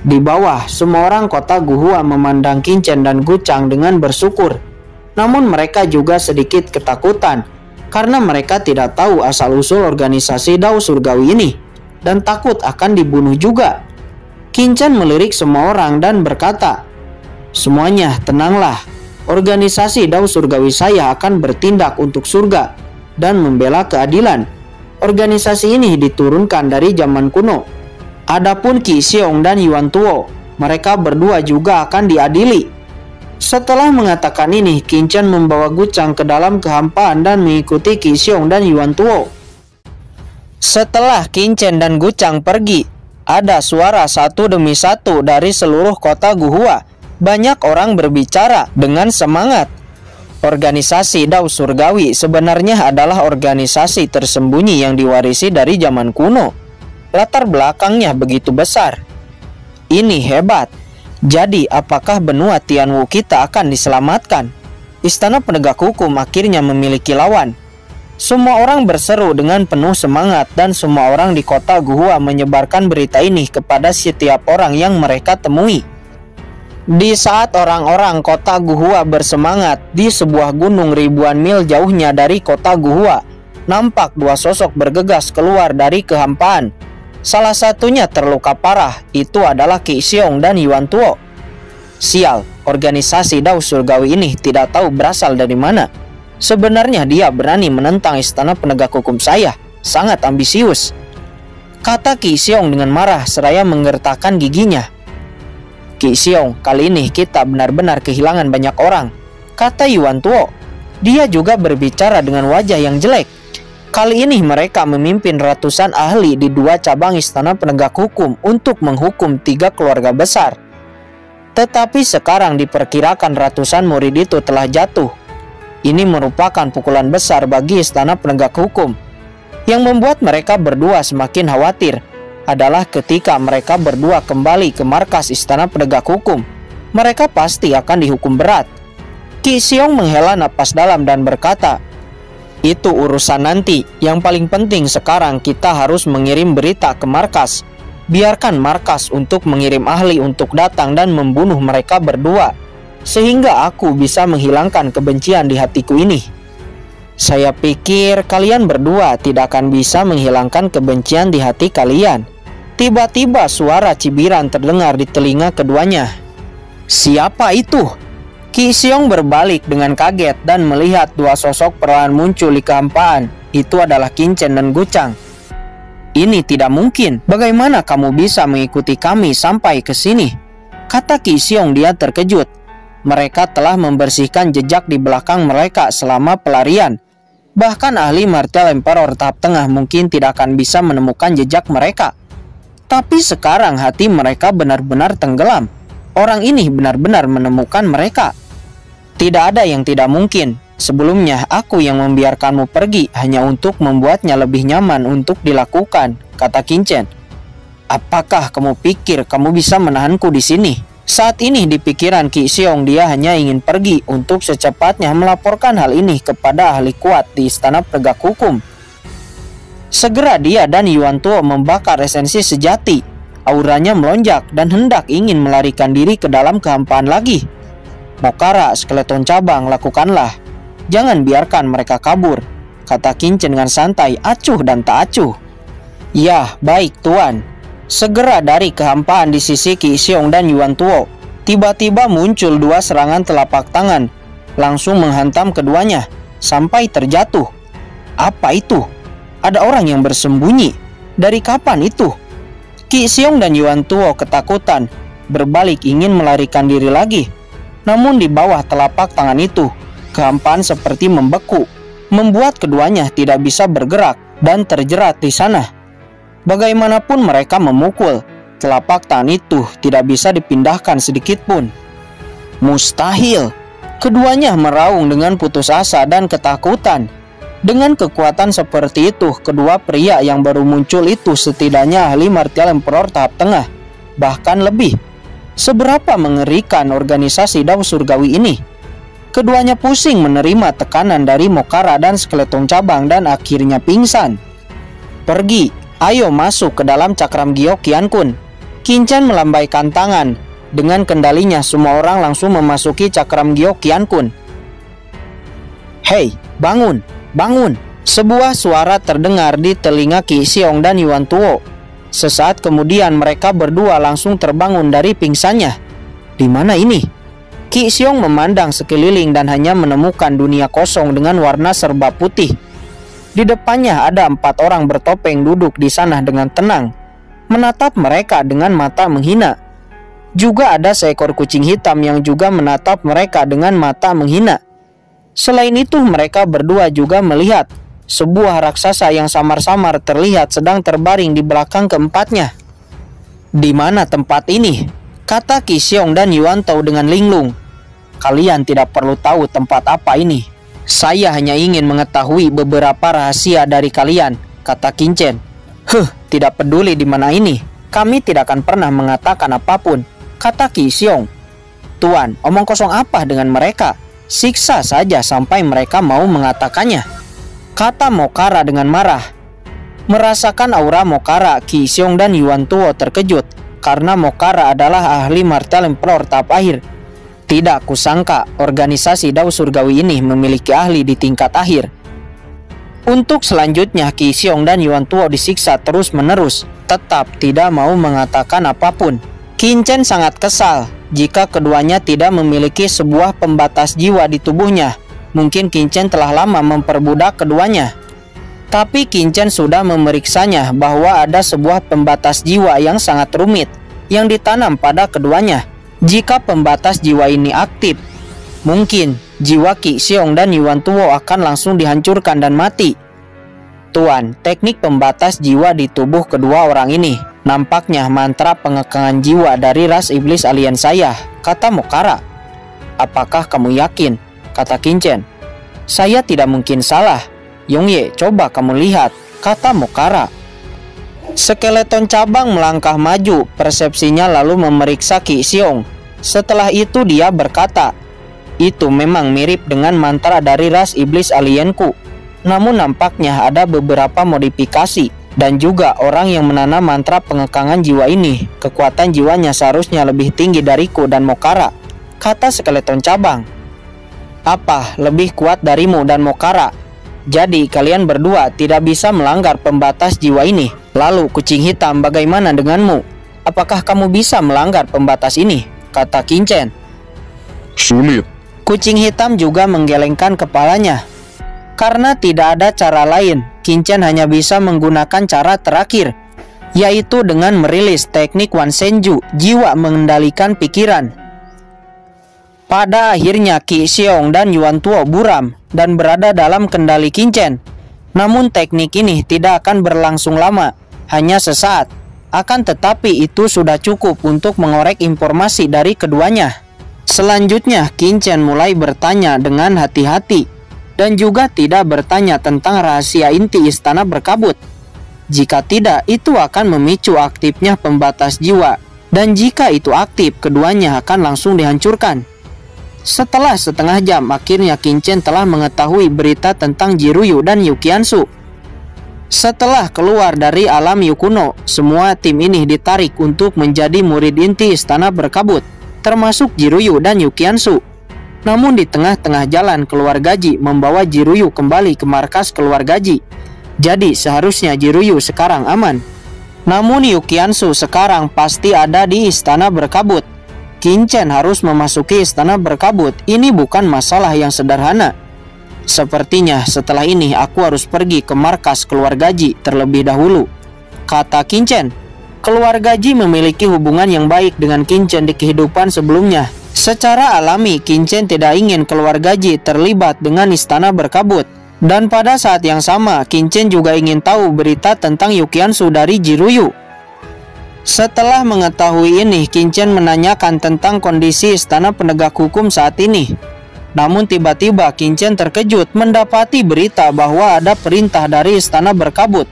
Di bawah, semua orang kota Guhua memandang Qingchen dan Guchang dengan bersyukur. Namun mereka juga sedikit ketakutan karena mereka tidak tahu asal-usul organisasi Dao Surgawi ini dan takut akan dibunuh juga. Qingchen melirik semua orang dan berkata, "Semuanya tenanglah. Organisasi Dao Surgawi saya akan bertindak untuk surga dan membela keadilan. Organisasi ini diturunkan dari zaman kuno. Adapun Qi Xiong dan Yuan Tuo, mereka berdua juga akan diadili." Setelah mengatakan ini, Qingchen membawa Guchang ke dalam kehampaan dan mengikuti Qi Xiong dan Yuan Tuo. Setelah Qingchen dan Guchang pergi, ada suara satu demi satu dari seluruh kota Guhua. Banyak orang berbicara dengan semangat. Organisasi Dao Surgawi sebenarnya adalah organisasi tersembunyi yang diwarisi dari zaman kuno. Latar belakangnya begitu besar. Ini hebat. Jadi apakah benua Tianwu kita akan diselamatkan? Istana penegak hukum akhirnya memiliki lawan. Semua orang berseru dengan penuh semangat dan semua orang di kota Guhua menyebarkan berita ini kepada setiap orang yang mereka temui. Di saat orang-orang kota Guhua bersemangat, di sebuah gunung ribuan mil jauhnya dari kota Guhua, nampak dua sosok bergegas keluar dari kehampaan. Salah satunya terluka parah, itu adalah Qi Xiong dan Yuan Tuo. Sial, organisasi Dao Surgawi ini tidak tahu berasal dari mana. Sebenarnya dia berani menentang istana penegak hukum saya, sangat ambisius, kata Qi Xiong dengan marah seraya menggertakkan giginya. Qi Xiong, kali ini kita benar-benar kehilangan banyak orang, kata Yuan Tuo. Dia juga berbicara dengan wajah yang jelek. Kali ini mereka memimpin ratusan ahli di dua cabang istana penegak hukum untuk menghukum 3 keluarga besar. Tetapi sekarang diperkirakan ratusan murid itu telah jatuh. Ini merupakan pukulan besar bagi istana penegak hukum. Yang membuat mereka berdua semakin khawatir adalah ketika mereka berdua kembali ke markas istana penegak hukum, mereka pasti akan dihukum berat. Qi Xiong menghela napas dalam dan berkata, "Itu urusan nanti. Yang paling penting sekarang kita harus mengirim berita ke markas. Biarkan markas untuk mengirim ahli untuk datang dan membunuh mereka berdua, sehingga aku bisa menghilangkan kebencian di hatiku ini." Saya pikir kalian berdua tidak akan bisa menghilangkan kebencian di hati kalian. Tiba-tiba suara cibiran terdengar di telinga keduanya. Siapa itu? Qi Xiong berbalik dengan kaget dan melihat dua sosok perlahan muncul di kehampaan. Itu adalah Qingchen dan Guchang. "Ini tidak mungkin. Bagaimana kamu bisa mengikuti kami sampai ke sini?" kata Qi Xiong. Dia terkejut. Mereka telah membersihkan jejak di belakang mereka selama pelarian. Bahkan ahli martial emperor tahap tengah mungkin tidak akan bisa menemukan jejak mereka. Tapi sekarang hati mereka benar-benar tenggelam. Orang ini benar-benar menemukan mereka. Tidak ada yang tidak mungkin. Sebelumnya aku yang membiarkanmu pergi hanya untuk membuatnya lebih nyaman untuk dilakukan, kata Qingchen. Apakah kamu pikir kamu bisa menahanku di sini? Saat ini di pikiran Qi Xiong dia hanya ingin pergi untuk secepatnya melaporkan hal ini kepada ahli kuat di istana penegak hukum. Segera dia dan Yuan Tuo membakar esensi sejati. Auranya melonjak dan hendak ingin melarikan diri ke dalam kehampaan lagi. Mokara, skeleton cabang, lakukanlah. Jangan biarkan mereka kabur, kata Qingchen dengan santai, acuh dan tak acuh. Ya, baik tuan. Segera dari kehampaan di sisi Qi Xiong dan Yuan Tuo, tiba-tiba muncul dua serangan telapak tangan, langsung menghantam keduanya, sampai terjatuh. Apa itu? Ada orang yang bersembunyi. Dari kapan itu? Qi Xiong dan Yuan Tuo ketakutan, berbalik ingin melarikan diri lagi. Namun di bawah telapak tangan itu, kehampaan seperti membeku, membuat keduanya tidak bisa bergerak dan terjerat di sana. Bagaimanapun mereka memukul, telapak tangan itu tidak bisa dipindahkan sedikit pun. Mustahil! Keduanya meraung dengan putus asa dan ketakutan. Dengan kekuatan seperti itu, kedua pria yang baru muncul itu setidaknya ahli martial emperor tahap tengah, bahkan lebih. Seberapa mengerikan organisasi Dao Surgawi ini? Keduanya pusing menerima tekanan dari Mokara dan skeleton cabang dan akhirnya pingsan. Pergi, Ayo masuk ke dalam cakram giok Qiankun. Qinchen melambaikan tangan. Dengan kendalinya semua orang langsung memasuki cakram giok Qiankun. Hei, bangun, bangun. Sebuah suara terdengar di telinga Qi Xiong dan Yuan Tuo. Sesaat kemudian mereka berdua langsung terbangun dari pingsannya. Di mana ini? Qi Xiong memandang sekeliling dan hanya menemukan dunia kosong dengan warna serba putih. Di depannya ada 4 orang bertopeng duduk di sana dengan tenang, menatap mereka dengan mata menghina. Juga ada seekor kucing hitam yang juga menatap mereka dengan mata menghina. Selain itu mereka berdua juga melihat sebuah raksasa yang samar-samar terlihat sedang terbaring di belakang keempatnya. Di mana tempat ini? Kata Qi Xiong dan Yuan Tuo dengan linglung. Kalian tidak perlu tahu tempat apa ini. Saya hanya ingin mengetahui beberapa rahasia dari kalian, kata Qinchen. Tidak peduli di mana ini. Kami tidak akan pernah mengatakan apapun, kata Qi Xiong. Tuan, omong kosong apa dengan mereka? Siksa saja sampai mereka mau mengatakannya, kata Mokara dengan marah. Merasakan aura Mokara, Qi Xiong dan Yuan Tuo terkejut karena Mokara adalah ahli martial emperor tahap akhir. Tidak kusangka organisasi Dao Surgawi ini memiliki ahli di tingkat akhir. Untuk selanjutnya Qi Xiong dan Yuan Tuo disiksa terus-menerus, tetap tidak mau mengatakan apapun. Qinchen sangat kesal jika keduanya tidak memiliki sebuah pembatas jiwa di tubuhnya. Mungkin Qinchen telah lama memperbudak keduanya. Tapi Qinchen sudah memeriksanya bahwa ada sebuah pembatas jiwa yang sangat rumit yang ditanam pada keduanya. Jika pembatas jiwa ini aktif, mungkin jiwa Qi Xiong dan Yuan Tuo akan langsung dihancurkan dan mati. Tuan, teknik pembatas jiwa di tubuh kedua orang ini nampaknya mantra pengekangan jiwa dari ras iblis alien saya, kata Mokara. Apakah kamu yakin? Kata Qinchen. Saya tidak mungkin salah. Yongye, coba kamu lihat, kata Mokara. Skeleton cabang melangkah maju, persepsinya lalu memeriksa Qi Xiong. Setelah itu dia berkata, itu memang mirip dengan mantra dari ras iblis alienku. Namun nampaknya ada beberapa modifikasi. Dan juga orang yang menanam mantra pengekangan jiwa ini, kekuatan jiwanya seharusnya lebih tinggi dariku dan Mokara, kata skeleton cabang. Apa, lebih kuat darimu dan Mokara? Jadi kalian berdua tidak bisa melanggar pembatas jiwa ini. Lalu kucing hitam, bagaimana denganmu? Apakah kamu bisa melanggar pembatas ini? Kata Qinchen. Sulit. Kucing hitam juga menggelengkan kepalanya. Karena tidak ada cara lain, Qinchen hanya bisa menggunakan cara terakhir, yaitu dengan merilis teknik Wan Senju, jiwa mengendalikan pikiran. Pada akhirnya Qi Xiong dan Yuan Tuo buram dan berada dalam kendali Qinchen. Namun teknik ini tidak akan berlangsung lama, hanya sesaat. Akan tetapi itu sudah cukup untuk mengorek informasi dari keduanya. Selanjutnya Qinchen mulai bertanya dengan hati-hati dan juga tidak bertanya tentang rahasia inti istana berkabut. Jika tidak, itu akan memicu aktifnya pembatas jiwa, dan jika itu aktif, keduanya akan langsung dihancurkan. Setelah setengah jam, akhirnya Qinchen telah mengetahui berita tentang Jiruyu dan Yukiansu. Setelah keluar dari alam Yukuno, semua tim ini ditarik untuk menjadi murid inti istana berkabut, termasuk Jiruyu dan Yukiansu. Namun di tengah-tengah jalan keluar gaji membawa Jiruyu kembali ke markas keluar gaji. Jadi seharusnya Jiruyu sekarang aman. Namun Yukiansu sekarang pasti ada di istana berkabut. Qinchen harus memasuki istana berkabut. Ini bukan masalah yang sederhana. Sepertinya setelah ini aku harus pergi ke markas keluar gaji terlebih dahulu, kata Qinchen. Keluar gaji memiliki hubungan yang baik dengan Qinchen di kehidupan sebelumnya. Secara alami, Qinchen tidak ingin keluar gaji terlibat dengan istana berkabut. Dan pada saat yang sama, Qinchen juga ingin tahu berita tentang Yukiansu dari Jiruyu. Setelah mengetahui ini, Qinchen menanyakan tentang kondisi istana penegak hukum saat ini. Namun tiba-tiba Qinchen terkejut mendapati berita bahwa ada perintah dari istana berkabut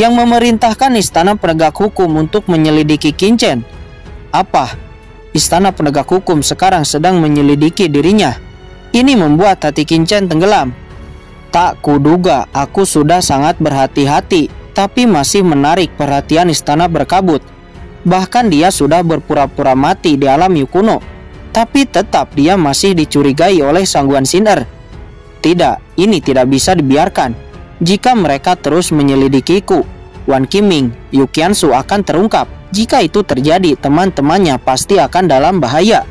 yang memerintahkan istana penegak hukum untuk menyelidiki Qinchen. Apa? Istana penegak hukum sekarang sedang menyelidiki dirinya. Ini membuat hati Qinchen tenggelam. Tak kuduga, aku sudah sangat berhati-hati. tapi masih menarik perhatian istana berkabut. Bahkan dia sudah berpura-pura mati di alam Yukuno, tapi tetap dia masih dicurigai oleh Sangguan Sin'er. Tidak, ini tidak bisa dibiarkan. Jika mereka terus menyelidikiku, Wan Qiming, Yu Qiansu akan terungkap. Jika itu terjadi, teman-temannya pasti akan dalam bahaya.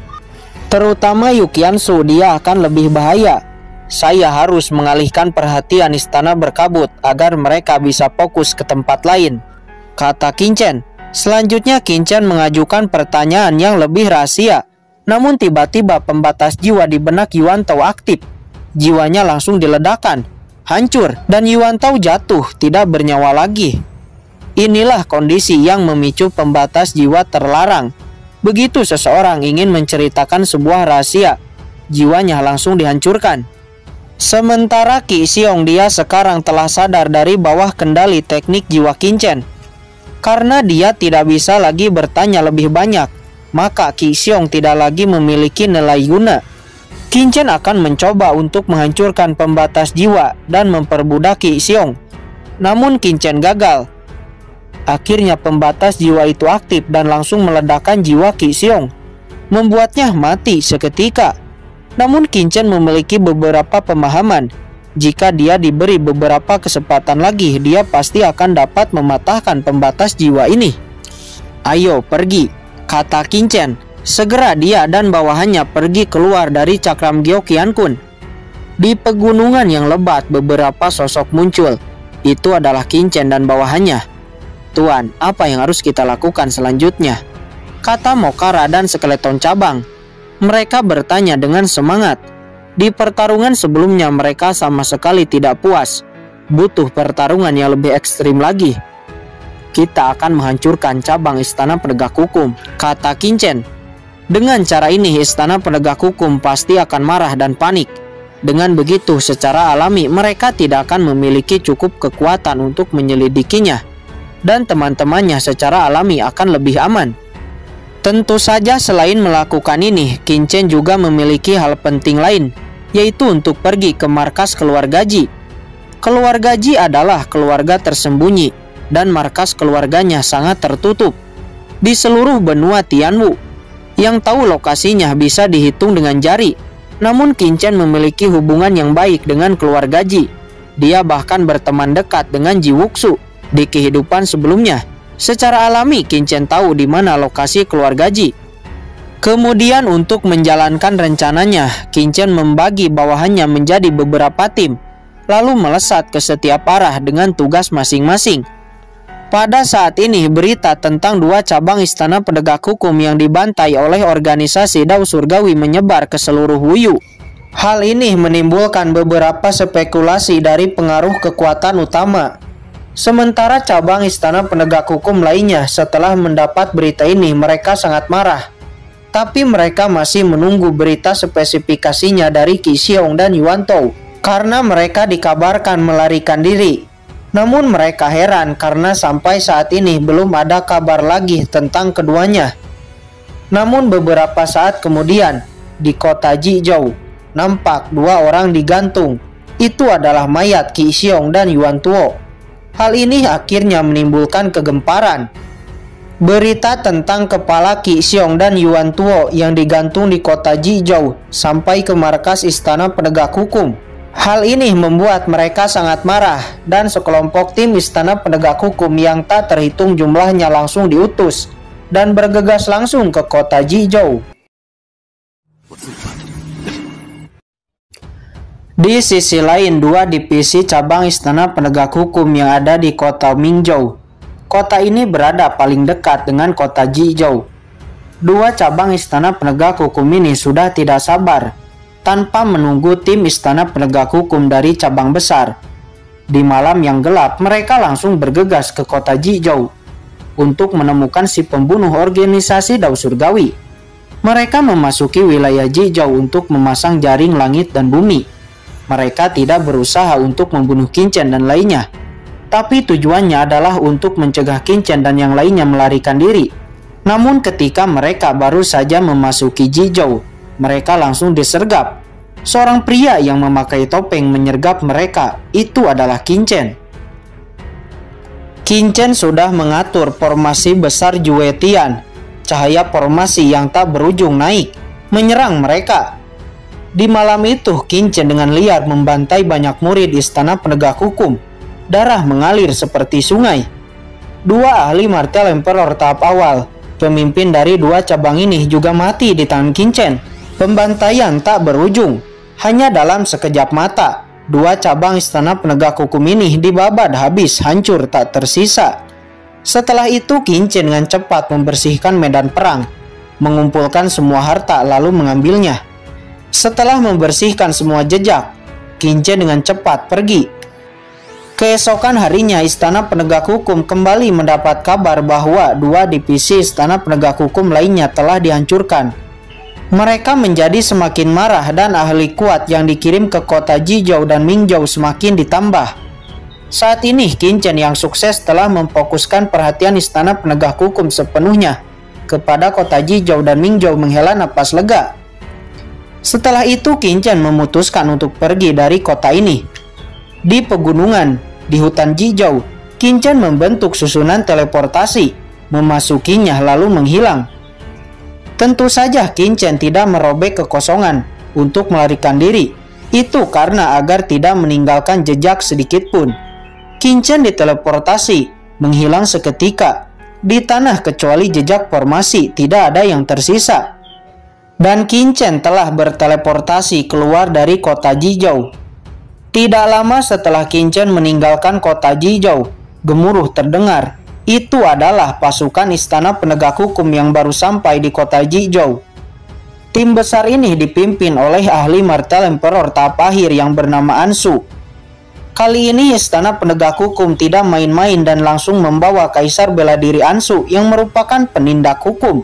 Terutama Yu Qiansu, dia akan lebih bahaya. Saya harus mengalihkan perhatian istana berkabut agar mereka bisa fokus ke tempat lain, kata Qin Chen. Selanjutnya Qin Chen mengajukan pertanyaan yang lebih rahasia. Namun tiba-tiba pembatas jiwa di benak Yuan Tao aktif. Jiwanya langsung diledakkan, hancur, dan Yuan Tao jatuh tidak bernyawa lagi. Inilah kondisi yang memicu pembatas jiwa terlarang. Begitu seseorang ingin menceritakan sebuah rahasia, jiwanya langsung dihancurkan. Sementara Qi Xiong, dia sekarang telah sadar dari bawah kendali teknik jiwa Qin Chen. Karena dia tidak bisa lagi bertanya lebih banyak, maka Qi Xiong tidak lagi memiliki nilai guna. Qin Chen akan mencoba untuk menghancurkan pembatas jiwa dan memperbudak Qi Xiong. Namun Qin Chen gagal. Akhirnya pembatas jiwa itu aktif dan langsung meledakkan jiwa Qi Xiong, membuatnya mati seketika. Namun Qin Chen memiliki beberapa pemahaman. Jika dia diberi beberapa kesempatan lagi, dia pasti akan dapat mematahkan pembatas jiwa ini. Ayo pergi, kata Qin Chen. Segera dia dan bawahannya pergi keluar dari cakram Gyeokyan Kun. Di pegunungan yang lebat beberapa sosok muncul. Itu adalah Qin Chen dan bawahannya. Tuan, apa yang harus kita lakukan selanjutnya? Kata Mokara dan Skeleton Cabang. Mereka bertanya dengan semangat. Di pertarungan sebelumnya mereka sama sekali tidak puas. Butuh pertarungan yang lebih ekstrim lagi. Kita akan menghancurkan cabang Istana Penegak Hukum, kata Qin Chen. Dengan cara ini Istana Penegak Hukum pasti akan marah dan panik. Dengan begitu secara alami mereka tidak akan memiliki cukup kekuatan untuk menyelidikinya. Dan teman-temannya secara alami akan lebih aman. Tentu saja selain melakukan ini, Qin Chen juga memiliki hal penting lain, yaitu untuk pergi ke markas keluarga Ji. Keluarga Ji adalah keluarga tersembunyi, dan markas keluarganya sangat tertutup. Di seluruh benua Tianwu, yang tahu lokasinya bisa dihitung dengan jari. Namun Qin Chen memiliki hubungan yang baik dengan keluarga Ji. Dia bahkan berteman dekat dengan Ji Wuxu di kehidupan sebelumnya. Secara alami Qin Chen tahu di mana lokasi keluarga Ji. Kemudian untuk menjalankan rencananya, Qin Chen membagi bawahannya menjadi beberapa tim, lalu melesat ke setiap arah dengan tugas masing-masing. Pada saat ini berita tentang dua cabang Istana Penegak Hukum yang dibantai oleh organisasi Dao Surgawi menyebar ke seluruh Wuyu. Hal ini menimbulkan beberapa spekulasi dari pengaruh kekuatan utama. Sementara cabang Istana Penegak Hukum lainnya setelah mendapat berita ini mereka sangat marah. Tapi mereka masih menunggu berita spesifikasinya dari Qi Xiong dan Yuan Tao, karena mereka dikabarkan melarikan diri. Namun mereka heran karena sampai saat ini belum ada kabar lagi tentang keduanya. Namun beberapa saat kemudian, di kota Jizhou, nampak dua orang digantung. Itu adalah mayat Qi Xiong dan Yuan Tuo. Hal ini akhirnya menimbulkan kegemparan. Berita tentang kepala Qi Xiong dan Yuan Tuo yang digantung di kota Jizhou sampai ke markas Istana Penegak Hukum. Hal ini membuat mereka sangat marah dan sekelompok tim Istana Penegak Hukum yang tak terhitung jumlahnya langsung diutus dan bergegas langsung ke kota Jizhou. Di sisi lain, dua divisi cabang Istana Penegak Hukum yang ada di kota Mingzhou. Kota ini berada paling dekat dengan kota Jizhou. Dua cabang Istana Penegak Hukum ini sudah tidak sabar tanpa menunggu tim Istana Penegak Hukum dari cabang besar. Di malam yang gelap, mereka langsung bergegas ke kota Jizhou untuk menemukan si pembunuh organisasi Dao Surgawi. Mereka memasuki wilayah Jizhou untuk memasang jaring langit dan bumi. Mereka tidak berusaha untuk membunuh Qin Chen dan lainnya, tapi tujuannya adalah untuk mencegah Qin Chen dan yang lainnya melarikan diri. Namun ketika mereka baru saja memasuki Jizhou, mereka langsung disergap. Seorang pria yang memakai topeng menyergap mereka. Itu adalah Qin Chen. Qin sudah mengatur formasi besar Juetian, cahaya formasi yang tak berujung naik, menyerang mereka. Di malam itu, Qin dengan liar membantai banyak murid istana penegak hukum. Darah mengalir seperti sungai. Dua ahli martial emperor tahap awal, pemimpin dari dua cabang ini juga mati di tangan Qin. Pembantaian tak berujung. Hanya dalam sekejap mata, dua cabang istana penegak hukum ini dibabat habis, hancur tak tersisa. Setelah itu Qin dengan cepat membersihkan medan perang, mengumpulkan semua harta lalu mengambilnya. Setelah membersihkan semua jejak, Qin dengan cepat pergi. Keesokan harinya istana penegak hukum kembali mendapat kabar bahwa dua divisi istana penegak hukum lainnya telah dihancurkan. Mereka menjadi semakin marah dan ahli kuat yang dikirim ke kota Jizhou dan Mingzhou semakin ditambah. Saat ini Qin yang sukses telah memfokuskan perhatian istana penegak hukum sepenuhnya kepada kota Jizhou dan Mingzhou menghela napas lega. Setelah itu Qin memutuskan untuk pergi dari kota ini. Di pegunungan, di hutan Jizhou, Qin membentuk susunan teleportasi, memasukinya lalu menghilang. Tentu saja Qin tidak merobek kekosongan untuk melarikan diri. Itu karena agar tidak meninggalkan jejak sedikit pun. Qin diteleportasi, menghilang seketika. Di tanah kecuali jejak formasi tidak ada yang tersisa. Dan Qin telah berteleportasi keluar dari kota Jizhou. Tidak lama setelah Qin meninggalkan kota Jizhou, gemuruh terdengar. Itu adalah pasukan istana penegak hukum yang baru sampai di kota Jizhou. Tim besar ini dipimpin oleh ahli martial emperor tahap akhir yang bernama Ansu. Kali ini istana penegak hukum tidak main-main dan langsung membawa kaisar bela diri Ansu yang merupakan penindak hukum.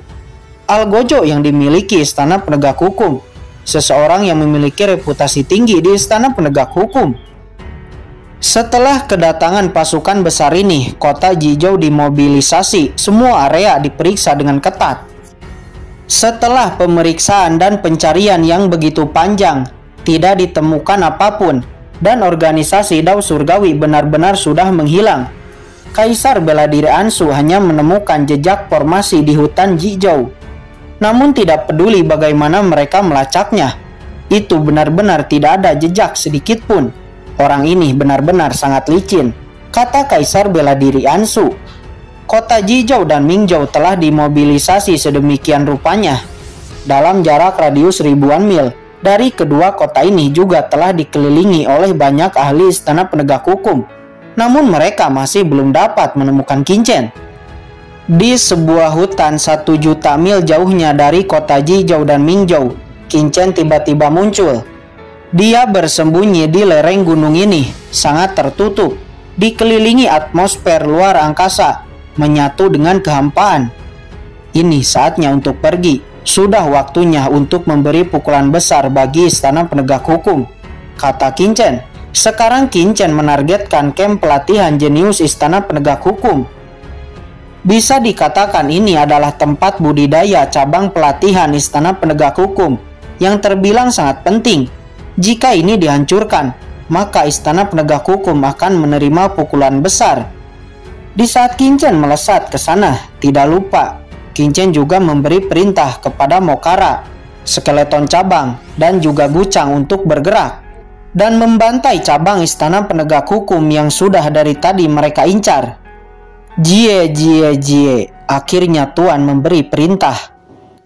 Algojo yang dimiliki istana penegak hukum, seseorang yang memiliki reputasi tinggi di istana penegak hukum. Setelah kedatangan pasukan besar ini, kota Jizhou dimobilisasi, semua area diperiksa dengan ketat. Setelah pemeriksaan dan pencarian yang begitu panjang, tidak ditemukan apapun, dan organisasi Dao Surgawi benar-benar sudah menghilang. Kaisar bela diri Ansu hanya menemukan jejak formasi di hutan Jizhou. Namun tidak peduli bagaimana mereka melacaknya, itu benar-benar tidak ada jejak sedikit pun. Orang ini benar-benar sangat licin, kata Kaisar bela diri Ansu. Kota Jizhou dan Mingzhou telah dimobilisasi sedemikian rupanya. Dalam jarak radius ribuan mil dari kedua kota ini juga telah dikelilingi oleh banyak ahli istana penegak hukum. Namun mereka masih belum dapat menemukan Qin. Di sebuah hutan 1 juta mil jauhnya dari kota Jizhou dan Mingzhou, Qin tiba-tiba muncul. Dia bersembunyi di lereng gunung ini, sangat tertutup, dikelilingi atmosfer luar angkasa, menyatu dengan kehampaan. Ini saatnya untuk pergi, sudah waktunya untuk memberi pukulan besar bagi istana penegak hukum, kata Qin. Sekarang Qin menargetkan kamp pelatihan jenius istana penegak hukum. Bisa dikatakan ini adalah tempat budidaya cabang pelatihan istana penegak hukum yang terbilang sangat penting. Jika ini dihancurkan, maka istana penegak hukum akan menerima pukulan besar. Di saat Qin melesat ke sana, tidak lupa Qin juga memberi perintah kepada Mokara, skeleton cabang, dan juga Gucang untuk bergerak dan membantai cabang istana penegak hukum yang sudah dari tadi mereka incar. Jie, akhirnya Tuan memberi perintah,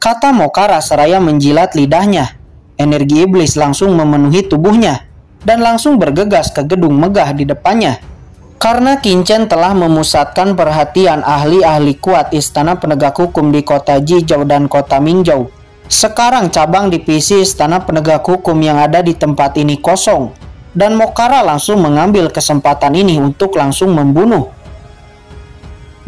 kata Mokara seraya menjilat lidahnya. Energi iblis langsung memenuhi tubuhnya dan langsung bergegas ke gedung megah di depannya. Karena Qin telah memusatkan perhatian ahli-ahli kuat istana penegak hukum di kota Jizhou dan kota Mingzhou, sekarang cabang divisi istana penegak hukum yang ada di tempat ini kosong, dan Mokara langsung mengambil kesempatan ini untuk langsung membunuh.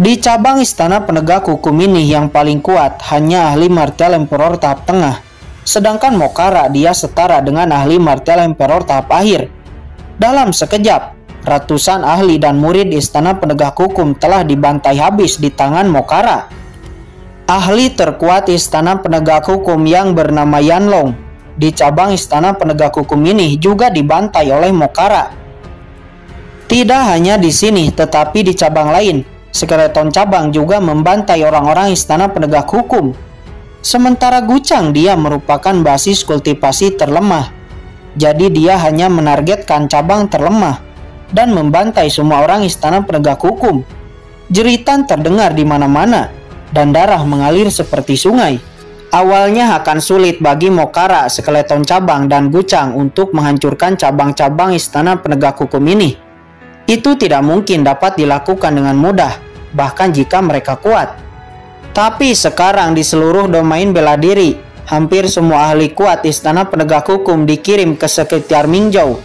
Di cabang istana penegak hukum ini yang paling kuat hanya ahli martial emperor tahap tengah. Sedangkan Mokara dia setara dengan ahli martial emperor tahap akhir. Dalam sekejap, ratusan ahli dan murid istana penegak hukum telah dibantai habis di tangan Mokara. Ahli terkuat istana penegak hukum yang bernama Yanlong di cabang istana penegak hukum ini juga dibantai oleh Mokara. Tidak hanya di sini, tetapi di cabang lain, skeleton cabang juga membantai orang-orang istana penegak hukum. Sementara Gucang dia merupakan basis kultivasi terlemah. Jadi dia hanya menargetkan cabang terlemah dan membantai semua orang istana penegak hukum. Jeritan terdengar di mana-mana dan darah mengalir seperti sungai. Awalnya akan sulit bagi Mokara, skeleton cabang, dan Gucang untuk menghancurkan cabang-cabang istana penegak hukum ini. Itu tidak mungkin dapat dilakukan dengan mudah, bahkan jika mereka kuat. Tapi sekarang di seluruh domain bela diri, hampir semua ahli kuat istana penegak hukum dikirim ke sekitar Mingzhou,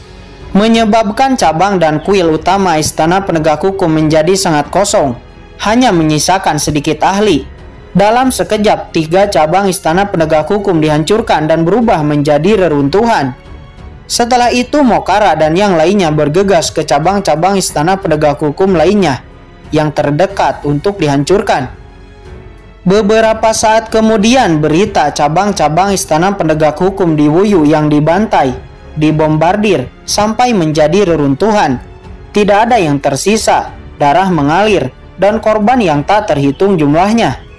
menyebabkan cabang dan kuil utama istana penegak hukum menjadi sangat kosong, hanya menyisakan sedikit ahli. Dalam sekejap, 3 cabang istana penegak hukum dihancurkan dan berubah menjadi reruntuhan. Setelah itu Mokara dan yang lainnya bergegas ke cabang-cabang istana penegak hukum lainnya yang terdekat untuk dihancurkan. Beberapa saat kemudian berita cabang-cabang istana penegak hukum di Wuyu yang dibantai, dibombardir sampai menjadi reruntuhan. Tidak ada yang tersisa, darah mengalir, dan korban yang tak terhitung jumlahnya.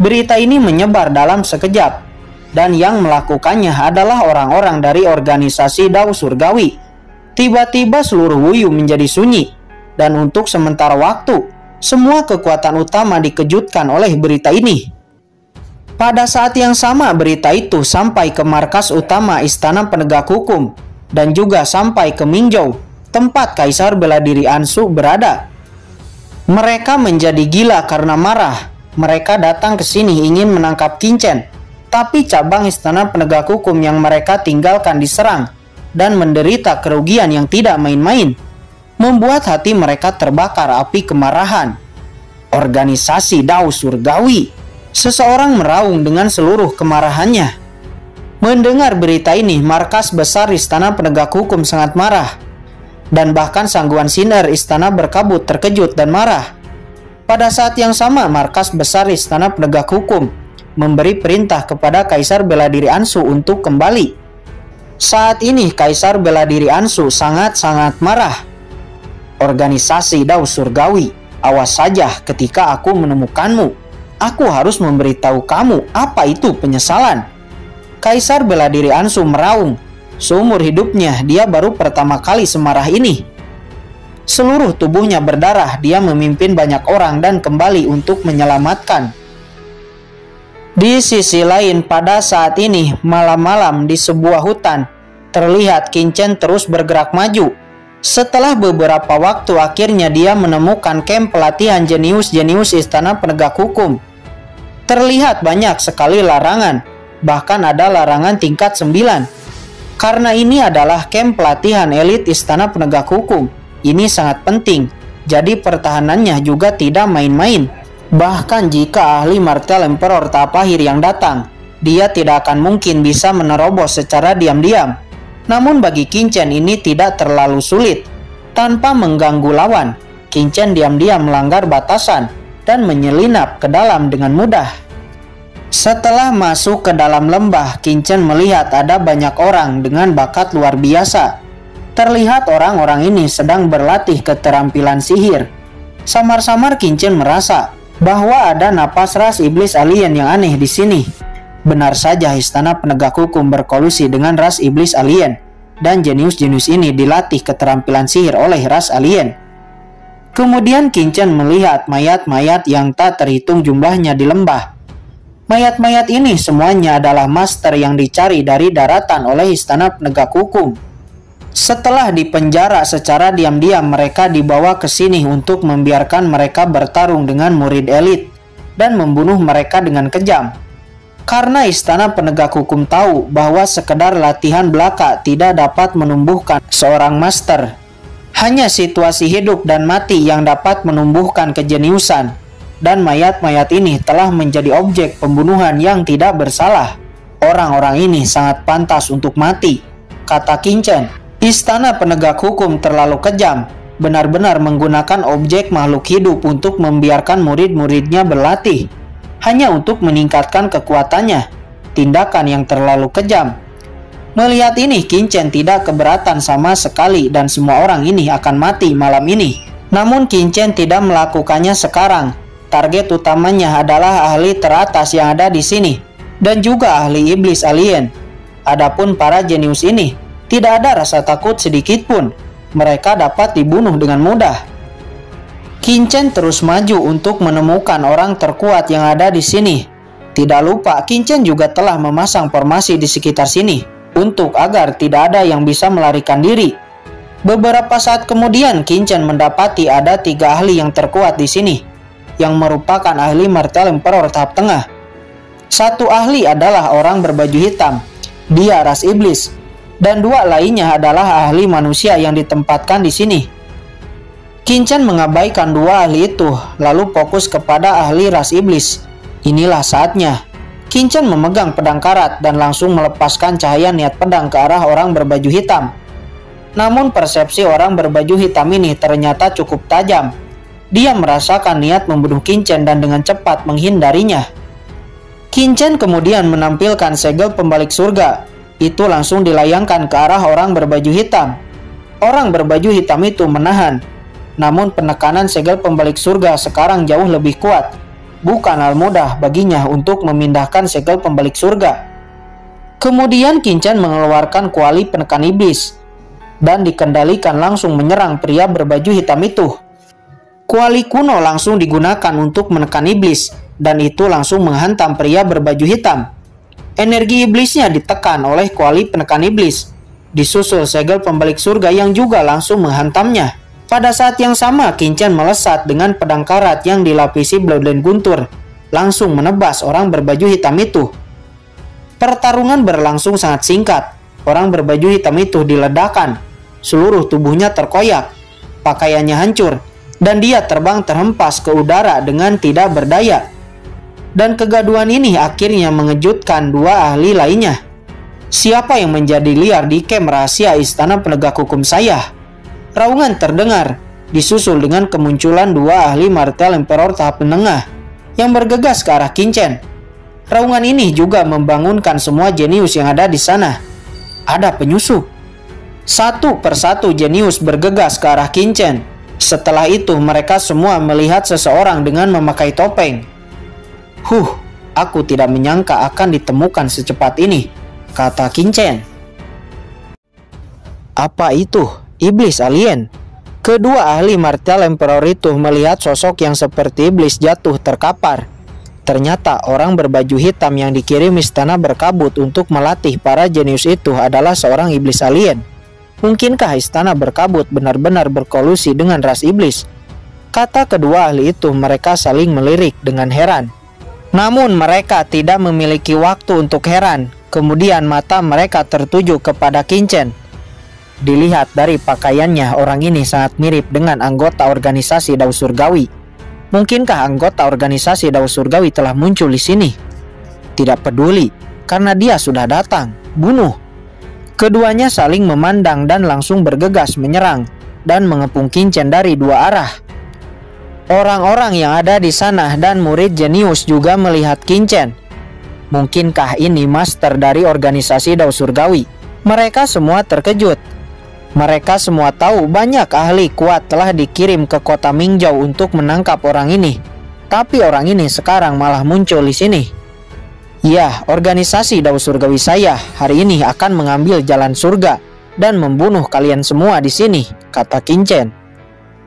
Berita ini menyebar dalam sekejap, dan yang melakukannya adalah orang-orang dari organisasi Dao Surgawi. Tiba-tiba seluruh Wuyu menjadi sunyi, dan untuk sementara waktu, semua kekuatan utama dikejutkan oleh berita ini. Pada saat yang sama, berita itu sampai ke markas utama istana penegak hukum, dan juga sampai ke Mingzhou, tempat Kaisar Bela Diri Ansu berada. Mereka menjadi gila karena marah. Mereka datang ke sini ingin menangkap Qin Chen, tapi cabang istana penegak hukum yang mereka tinggalkan diserang dan menderita kerugian yang tidak main-main, membuat hati mereka terbakar api kemarahan. Organisasi Dao Surgawi, seseorang meraung dengan seluruh kemarahannya. Mendengar berita ini, markas besar istana penegak hukum sangat marah, dan bahkan Sangguan Sinar istana berkabut terkejut dan marah. Pada saat yang sama, markas besar istana penegak hukum memberi perintah kepada Kaisar Bela Diri Ansu untuk kembali. Saat ini Kaisar Bela Diri Ansu sangat-sangat marah. Organisasi Dao Surgawi, awas saja ketika aku menemukanmu. Aku harus memberitahu kamu apa itu penyesalan. Kaisar Bela Diri Ansu meraung. Seumur hidupnya dia baru pertama kali semarah ini. Seluruh tubuhnya berdarah, dia memimpin banyak orang dan kembali untuk menyelamatkan. Di sisi lain, pada saat ini, malam-malam di sebuah hutan, terlihat Qin Chen terus bergerak maju. Setelah beberapa waktu, akhirnya dia menemukan kamp pelatihan jenius-jenius istana penegak hukum. Terlihat banyak sekali larangan, bahkan ada larangan tingkat 9. Karena ini adalah kamp pelatihan elit istana penegak hukum. Ini sangat penting, jadi pertahanannya juga tidak main-main. Bahkan jika ahli Martel Emperor Tapahir yang datang, dia tidak akan mungkin bisa menerobos secara diam-diam. Namun bagi Qin Chen ini tidak terlalu sulit. Tanpa mengganggu lawan, Qin Chen diam-diam melanggar batasan dan menyelinap ke dalam dengan mudah. Setelah masuk ke dalam lembah, Qin Chen melihat ada banyak orang dengan bakat luar biasa. Terlihat orang-orang ini sedang berlatih keterampilan sihir. Samar-samar Qin Chen merasa bahwa ada napas ras iblis alien yang aneh di sini. Benar saja istana penegak hukum berkolusi dengan ras iblis alien, dan jenius-jenius ini dilatih keterampilan sihir oleh ras alien. Kemudian Qin Chen melihat mayat-mayat yang tak terhitung jumlahnya di lembah. Mayat-mayat ini semuanya adalah master yang dicari dari daratan oleh istana penegak hukum. Setelah dipenjara secara diam-diam, mereka dibawa ke sini untuk membiarkan mereka bertarung dengan murid elit dan membunuh mereka dengan kejam. Karena istana penegak hukum tahu bahwa sekedar latihan belaka tidak dapat menumbuhkan seorang master. Hanya situasi hidup dan mati yang dapat menumbuhkan kejeniusan. Dan mayat-mayat ini telah menjadi objek pembunuhan yang tidak bersalah. Orang-orang ini sangat pantas untuk mati, kata Qin Chen. Istana penegak hukum terlalu kejam, benar-benar menggunakan objek makhluk hidup untuk membiarkan murid-muridnya berlatih, hanya untuk meningkatkan kekuatannya. Tindakan yang terlalu kejam. Melihat ini, Qin Chen tidak keberatan sama sekali dan semua orang ini akan mati malam ini. Namun Qin Chen tidak melakukannya sekarang. Target utamanya adalah ahli teratas yang ada di sini dan juga ahli iblis alien. Adapun para jenius ini, tidak ada rasa takut sedikit pun. Mereka dapat dibunuh dengan mudah. Qin Chen terus maju untuk menemukan orang terkuat yang ada di sini. Tidak lupa, Qin Chen juga telah memasang formasi di sekitar sini untuk agar tidak ada yang bisa melarikan diri. Beberapa saat kemudian, Qin Chen mendapati ada 3 ahli yang terkuat di sini, yang merupakan ahli martel emperor tahap tengah. Satu ahli adalah orang berbaju hitam, dia ras iblis, dan 2 lainnya adalah ahli manusia yang ditempatkan di sini. Qin Chen mengabaikan 2 ahli itu, lalu fokus kepada ahli ras iblis. Inilah saatnya. Qin Chen memegang pedang karat dan langsung melepaskan cahaya niat pedang ke arah orang berbaju hitam. Namun persepsi orang berbaju hitam ini ternyata cukup tajam. Dia merasakan niat membunuh Qin Chen dan dengan cepat menghindarinya. Qin Chen kemudian menampilkan segel pembalik surga. Itu langsung dilayangkan ke arah orang berbaju hitam. Orang berbaju hitam itu menahan. Namun penekanan segel pembalik surga sekarang jauh lebih kuat. Bukan hal mudah baginya untuk memindahkan segel pembalik surga. Kemudian Qin Chen mengeluarkan kuali penekan iblis dan dikendalikan langsung menyerang pria berbaju hitam itu. Kuali kuno langsung digunakan untuk menekan iblis dan itu langsung menghantam pria berbaju hitam. Energi iblisnya ditekan oleh kuali penekan iblis, disusul segel pembalik surga yang juga langsung menghantamnya. Pada saat yang sama, Qin Chen melesat dengan pedang karat yang dilapisi bloodline guntur, langsung menebas orang berbaju hitam itu. Pertarungan berlangsung sangat singkat. Orang berbaju hitam itu diledakkan, seluruh tubuhnya terkoyak, pakaiannya hancur, dan dia terbang terhempas ke udara dengan tidak berdaya. Dan kegaduhan ini akhirnya mengejutkan 2 ahli lainnya. Siapa yang menjadi liar di camp rahasia Istana Penegak Hukum saya? Raungan terdengar, disusul dengan kemunculan 2 ahli martel emperor tahap menengah yang bergegas ke arah Qin Chen. Raungan ini juga membangunkan semua jenius yang ada di sana. Ada penyusup. Satu persatu jenius bergegas ke arah Qin Chen. Setelah itu mereka semua melihat seseorang dengan memakai topeng. Aku tidak menyangka akan ditemukan secepat ini, kata Qin Chen. Apa itu? Iblis alien. Kedua ahli martel emperor itu melihat sosok yang seperti iblis jatuh terkapar. Ternyata orang berbaju hitam yang dikirim istana berkabut untuk melatih para jenius itu adalah seorang iblis alien. Mungkinkah istana berkabut benar-benar berkolusi dengan ras iblis? Kata kedua ahli itu, mereka saling melirik dengan heran. Namun mereka tidak memiliki waktu untuk heran. Kemudian mata mereka tertuju kepada Qin Chen. Dilihat dari pakaiannya, orang ini sangat mirip dengan anggota organisasi Dao Surgawi. Mungkinkah anggota organisasi Dao Surgawi telah muncul di sini? Tidak peduli, karena dia sudah datang. Bunuh. Keduanya saling memandang dan langsung bergegas menyerang dan mengepung Qin Chen dari 2 arah. Orang-orang yang ada di sana dan murid jenius juga melihat Qin Chen. Mungkinkah ini master dari organisasi Dao Surgawi? Mereka semua terkejut. Mereka semua tahu banyak ahli kuat telah dikirim ke kota Mingzhou untuk menangkap orang ini. Tapi orang ini sekarang malah muncul di sini. Ya, organisasi Dao Surgawi saya hari ini akan mengambil jalan surga dan membunuh kalian semua di sini, kata Qin Chen.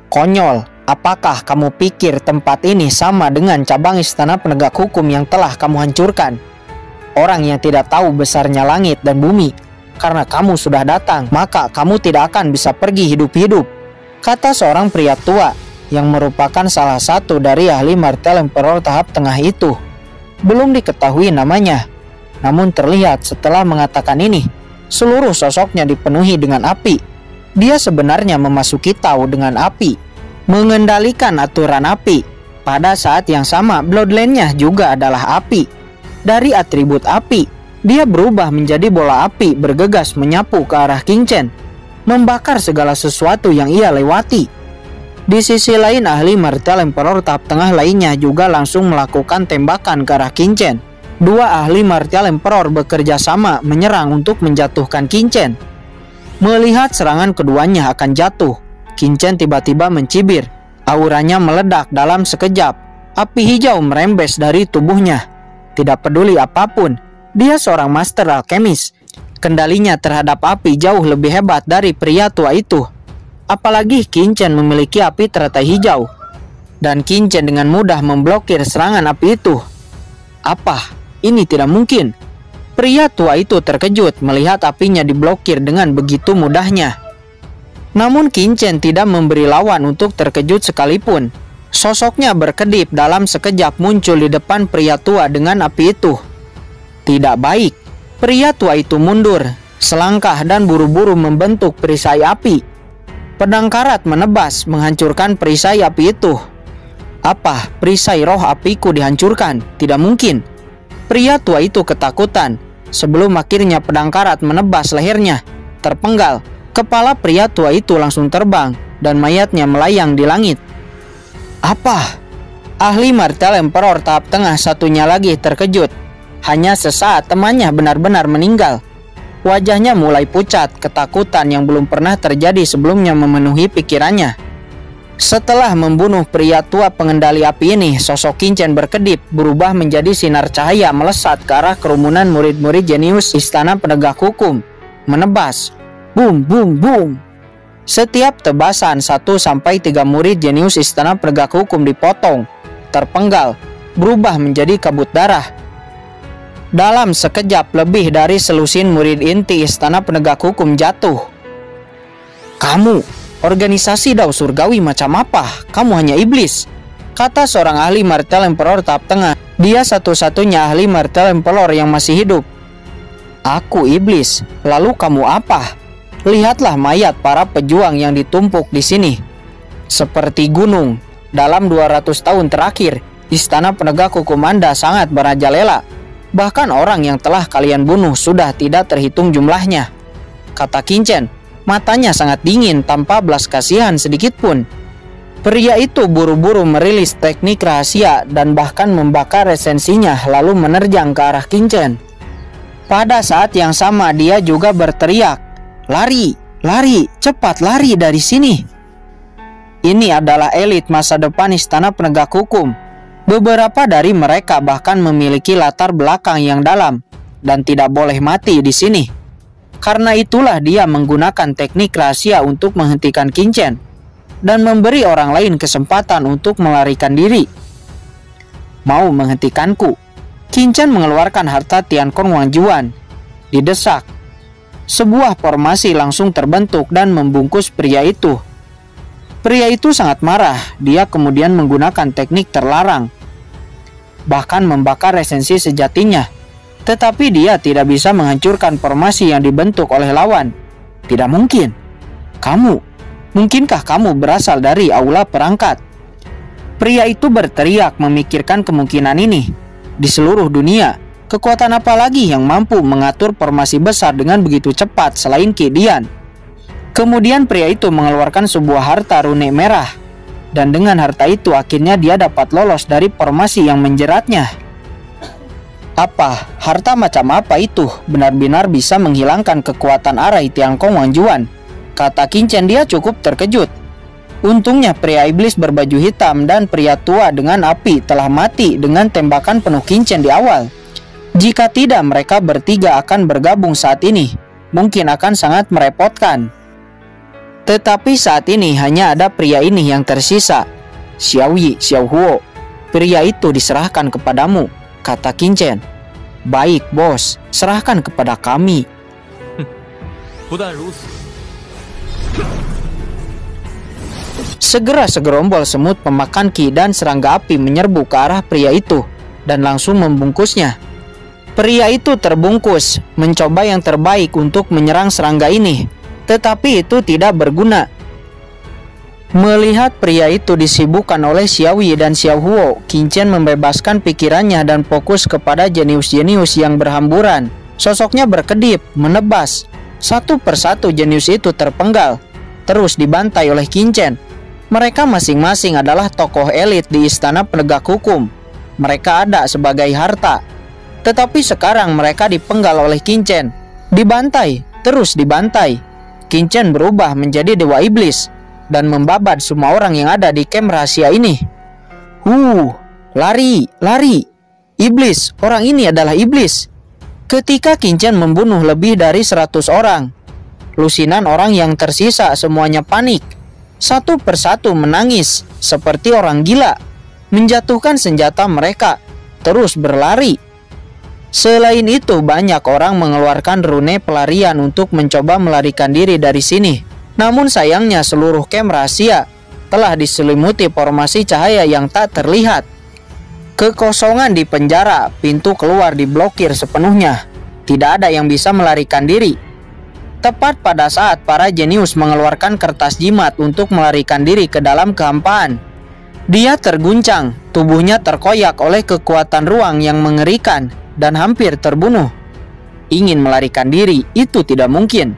Konyol, apakah kamu pikir tempat ini sama dengan cabang Istana Penegak Hukum yang telah kamu hancurkan? Orang yang tidak tahu besarnya langit dan bumi. Karena kamu sudah datang, maka kamu tidak akan bisa pergi hidup-hidup, kata seorang pria tua yang merupakan salah satu dari ahli martel emperor tahap tengah itu. Belum diketahui namanya, namun terlihat setelah mengatakan ini, seluruh sosoknya dipenuhi dengan api. Dia sebenarnya memasuki Tao dengan api, mengendalikan aturan api. Pada saat yang sama, bloodline-nya juga adalah api. Dari atribut api, dia berubah menjadi bola api bergegas menyapu ke arah Qin Chen, membakar segala sesuatu yang ia lewati. Di sisi lain, ahli martel emperor tahap tengah lainnya juga langsung melakukan tembakan ke arah Qin Chen. Dua ahli martial emperor bekerja sama menyerang untuk menjatuhkan Qin Chen. Melihat serangan keduanya akan jatuh, Qin Chen tiba-tiba mencibir. Auranya meledak dalam sekejap. Api hijau merembes dari tubuhnya. Tidak peduli apapun, dia seorang master alkemis. Kendalinya terhadap api jauh lebih hebat dari pria tua itu. Apalagi Qin Chen memiliki api teratai hijau. Dan Qin Chen dengan mudah memblokir serangan api itu. Apa? Ini tidak mungkin. Pria tua itu terkejut melihat apinya diblokir dengan begitu mudahnya. Namun Qin Chen tidak memberi lawan untuk terkejut sekalipun. Sosoknya berkedip dalam sekejap muncul di depan pria tua dengan api itu. Tidak baik. Pria tua itu mundur, selangkah dan buru-buru membentuk perisai api. Pedang karat menebas menghancurkan perisai api itu. Apa? Perisai roh apiku dihancurkan? Tidak mungkin. Pria tua itu ketakutan sebelum akhirnya pedang karat menebas lehernya. Terpenggal, kepala pria tua itu langsung terbang dan mayatnya melayang di langit. Apa? Ahli martial emperor tahap tengah satunya lagi terkejut. Hanya sesaat temannya benar-benar meninggal. Wajahnya mulai pucat, ketakutan yang belum pernah terjadi sebelumnya memenuhi pikirannya. Setelah membunuh pria tua pengendali api ini, sosok Qin Chen berkedip berubah menjadi sinar cahaya melesat ke arah kerumunan murid-murid jenius Istana Penegak Hukum. Menebas. Boom, boom, boom. Setiap tebasan 1-3 murid jenius Istana Penegak Hukum dipotong, terpenggal, berubah menjadi kabut darah. Dalam sekejap lebih dari selusin murid inti Istana Penegak Hukum jatuh. Kamu, organisasi Dao Surgawi macam apa? Kamu hanya iblis, kata seorang ahli martial emperor tahap tengah. Dia satu-satunya ahli martial emperor yang masih hidup. Aku iblis, lalu kamu apa? Lihatlah mayat para pejuang yang ditumpuk di sini. Seperti gunung, dalam 200 tahun terakhir, Istana Penegak Hukum Anda sangat merajalela. Bahkan orang yang telah kalian bunuh sudah tidak terhitung jumlahnya, kata Qin Chen. Matanya sangat dingin tanpa belas kasihan sedikit pun. Pria itu buru-buru merilis teknik rahasia dan bahkan membakar esensinya lalu menerjang ke arah Qin Chen. Pada saat yang sama dia juga berteriak, "Lari, lari, cepat lari dari sini." Ini adalah elit masa depan Istana Penegak Hukum. Beberapa dari mereka bahkan memiliki latar belakang yang dalam dan tidak boleh mati di sini. Karena itulah dia menggunakan teknik rahasia untuk menghentikan Qin Chen dan memberi orang lain kesempatan untuk melarikan diri. Mau menghentikanku? Qin Chen mengeluarkan harta Tiancong Wangjuan. Didesak. Sebuah formasi langsung terbentuk dan membungkus pria itu. Pria itu sangat marah. Dia kemudian menggunakan teknik terlarang, bahkan membakar esensi sejatinya. Tetapi dia tidak bisa menghancurkan formasi yang dibentuk oleh lawan. Tidak mungkin. Mungkinkah kamu berasal dari aula perangkat? Pria itu berteriak memikirkan kemungkinan ini. Di seluruh dunia, kekuatan apa lagi yang mampu mengatur formasi besar dengan begitu cepat selain Qi Dian? Kemudian pria itu mengeluarkan sebuah harta rune merah. Dan dengan harta itu akhirnya dia dapat lolos dari formasi yang menjeratnya. Apa? Harta macam apa itu? Benar-benar bisa menghilangkan kekuatan arai Tiancong Wangjuan, kata Qin Chen. Dia cukup terkejut. Untungnya pria iblis berbaju hitam dan pria tua dengan api telah mati dengan tembakan penuh Qin Chen di awal. Jika tidak, mereka bertiga akan bergabung saat ini. Mungkin akan sangat merepotkan. Tetapi saat ini hanya ada pria ini yang tersisa. Xiao Yi, Xiao Huo. Pria itu diserahkan kepadamu, kata Qin Chen. Baik bos, serahkan kepada kami. Segera segerombol semut pemakan ki dan serangga api menyerbu ke arah pria itu dan langsung membungkusnya. Pria itu terbungkus, mencoba yang terbaik untuk menyerang serangga ini, tetapi itu tidak berguna. Melihat pria itu disibukkan oleh Xiao Yi dan Xiao Huo, Qin Chen membebaskan pikirannya dan fokus kepada jenius-jenius yang berhamburan. Sosoknya berkedip, menebas. Satu persatu jenius itu terpenggal, terus dibantai oleh Qin Chen. Mereka masing-masing adalah tokoh elit di Istana Penegak Hukum. Mereka ada sebagai harta. Tetapi sekarang mereka dipenggal oleh Qin-Chen, dibantai, terus dibantai. Qin-Chen berubah menjadi dewa iblis dan membabat semua orang yang ada di camp rahasia ini. Lari, lari. Iblis, orang ini adalah iblis. Ketika Qin-Chen membunuh lebih dari 100 orang, lusinan orang yang tersisa semuanya panik. Satu persatu menangis seperti orang gila, menjatuhkan senjata mereka, terus berlari. Selain itu, banyak orang mengeluarkan rune pelarian untuk mencoba melarikan diri dari sini. Namun sayangnya seluruh camp rahasia telah diselimuti formasi cahaya yang tak terlihat. Kekosongan di penjara, pintu keluar diblokir sepenuhnya. Tidak ada yang bisa melarikan diri. Tepat pada saat para jenius mengeluarkan kertas jimat untuk melarikan diri ke dalam kehampaan, dia terguncang, tubuhnya terkoyak oleh kekuatan ruang yang mengerikan dan hampir terbunuh. Ingin melarikan diri itu tidak mungkin.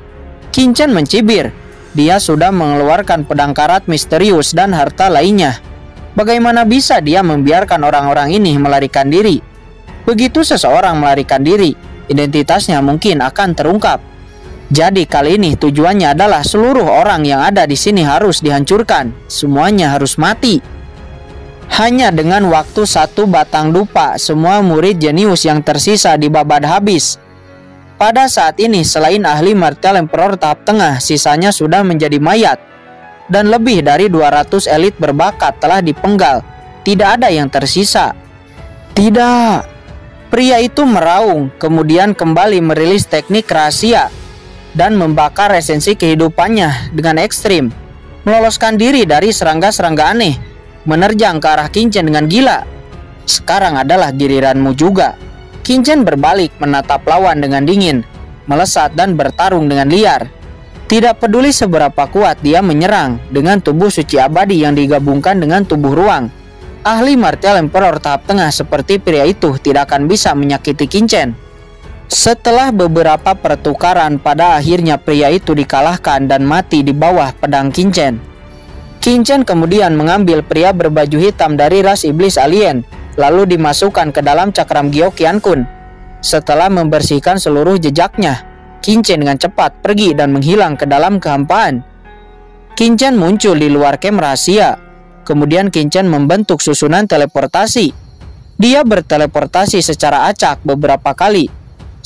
Qin-Chen mencibir. Dia sudah mengeluarkan pedang karat misterius dan harta lainnya. Bagaimana bisa dia membiarkan orang-orang ini melarikan diri? Begitu seseorang melarikan diri, identitasnya mungkin akan terungkap. Jadi kali ini tujuannya adalah seluruh orang yang ada di sini harus dihancurkan. Semuanya harus mati. Hanya dengan waktu 1 batang dupa, semua murid jenius yang tersisa dibabat habis. Pada saat ini, selain ahli martial emperor tahap tengah, sisanya sudah menjadi mayat. Dan lebih dari 200 elit berbakat telah dipenggal. Tidak ada yang tersisa. Tidak. Pria itu meraung, kemudian kembali merilis teknik rahasia dan membakar esensi kehidupannya dengan ekstrim, meloloskan diri dari serangga-serangga aneh, menerjang ke arah Qin-Chen dengan gila. Sekarang adalah giliranmu juga. Qin-Chen berbalik menatap lawan dengan dingin, melesat dan bertarung dengan liar. Tidak peduli seberapa kuat dia menyerang dengan tubuh suci abadi yang digabungkan dengan tubuh ruang. Ahli martial emperor tahap tengah seperti pria itu tidak akan bisa menyakiti Qin-Chen. Setelah beberapa pertukaran, pada akhirnya pria itu dikalahkan dan mati di bawah pedang Qin-Chen. Qin-Chen kemudian mengambil pria berbaju hitam dari ras iblis alien, lalu dimasukkan ke dalam cakram Gyeokyan-kun. Setelah membersihkan seluruh jejaknya, Qin-Chen dengan cepat pergi dan menghilang ke dalam kehampaan. Qin-Chen muncul di luar camp rahasia. Kemudian Qin-Chen membentuk susunan teleportasi. Dia berteleportasi secara acak beberapa kali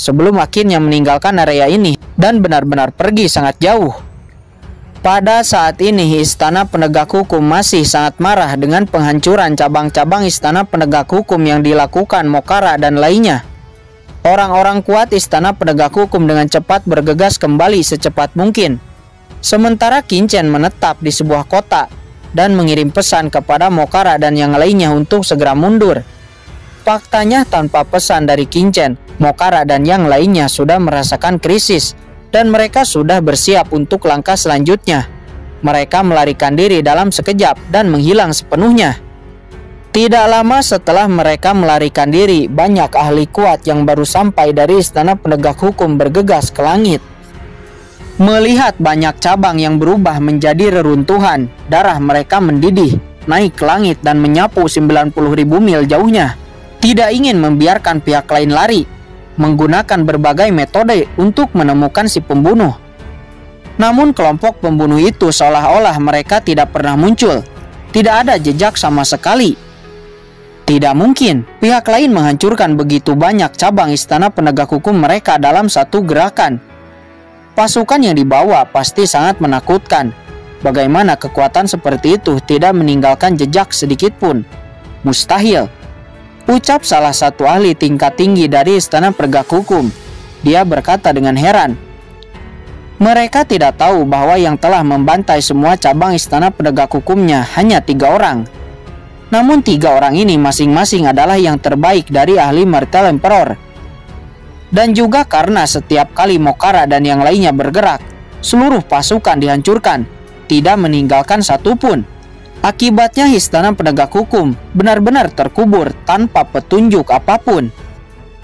sebelum akhirnya meninggalkan area ini dan benar-benar pergi sangat jauh. Pada saat ini, Istana Penegak Hukum masih sangat marah dengan penghancuran cabang-cabang Istana Penegak Hukum yang dilakukan Mokara dan lainnya. Orang-orang kuat Istana Penegak Hukum dengan cepat bergegas kembali secepat mungkin. Sementara Qin-Chen menetap di sebuah kota dan mengirim pesan kepada Mokara dan yang lainnya untuk segera mundur. Faktanya, tanpa pesan dari Qin-Chen, Mokara dan yang lainnya sudah merasakan krisis dan mereka sudah bersiap untuk langkah selanjutnya. Mereka melarikan diri dalam sekejap dan menghilang sepenuhnya. Tidak lama setelah mereka melarikan diri, banyak ahli kuat yang baru sampai dari Istana Penegak Hukum bergegas ke langit. Melihat banyak cabang yang berubah menjadi reruntuhan, darah mereka mendidih, naik ke langit dan menyapu 90.000 mil jauhnya. Tidak ingin membiarkan pihak lain lari, menggunakan berbagai metode untuk menemukan si pembunuh. Namun kelompok pembunuh itu seolah-olah mereka tidak pernah muncul. Tidak ada jejak sama sekali. Tidak mungkin pihak lain menghancurkan begitu banyak cabang Istana Penegak Hukum mereka dalam satu gerakan. Pasukan yang dibawa pasti sangat menakutkan. Bagaimana kekuatan seperti itu tidak meninggalkan jejak sedikit pun? Mustahil. Ucap salah satu ahli tingkat tinggi dari Istana Penegak Hukum. Dia berkata dengan heran. Mereka tidak tahu bahwa yang telah membantai semua cabang Istana Penegak Hukumnya hanya 3 orang. Namun 3 orang ini masing-masing adalah yang terbaik dari ahli martial emperor. Dan juga karena setiap kali Mokara dan yang lainnya bergerak, seluruh pasukan dihancurkan, tidak meninggalkan satupun. Akibatnya Istana Penegak Hukum benar-benar terkubur tanpa petunjuk apapun.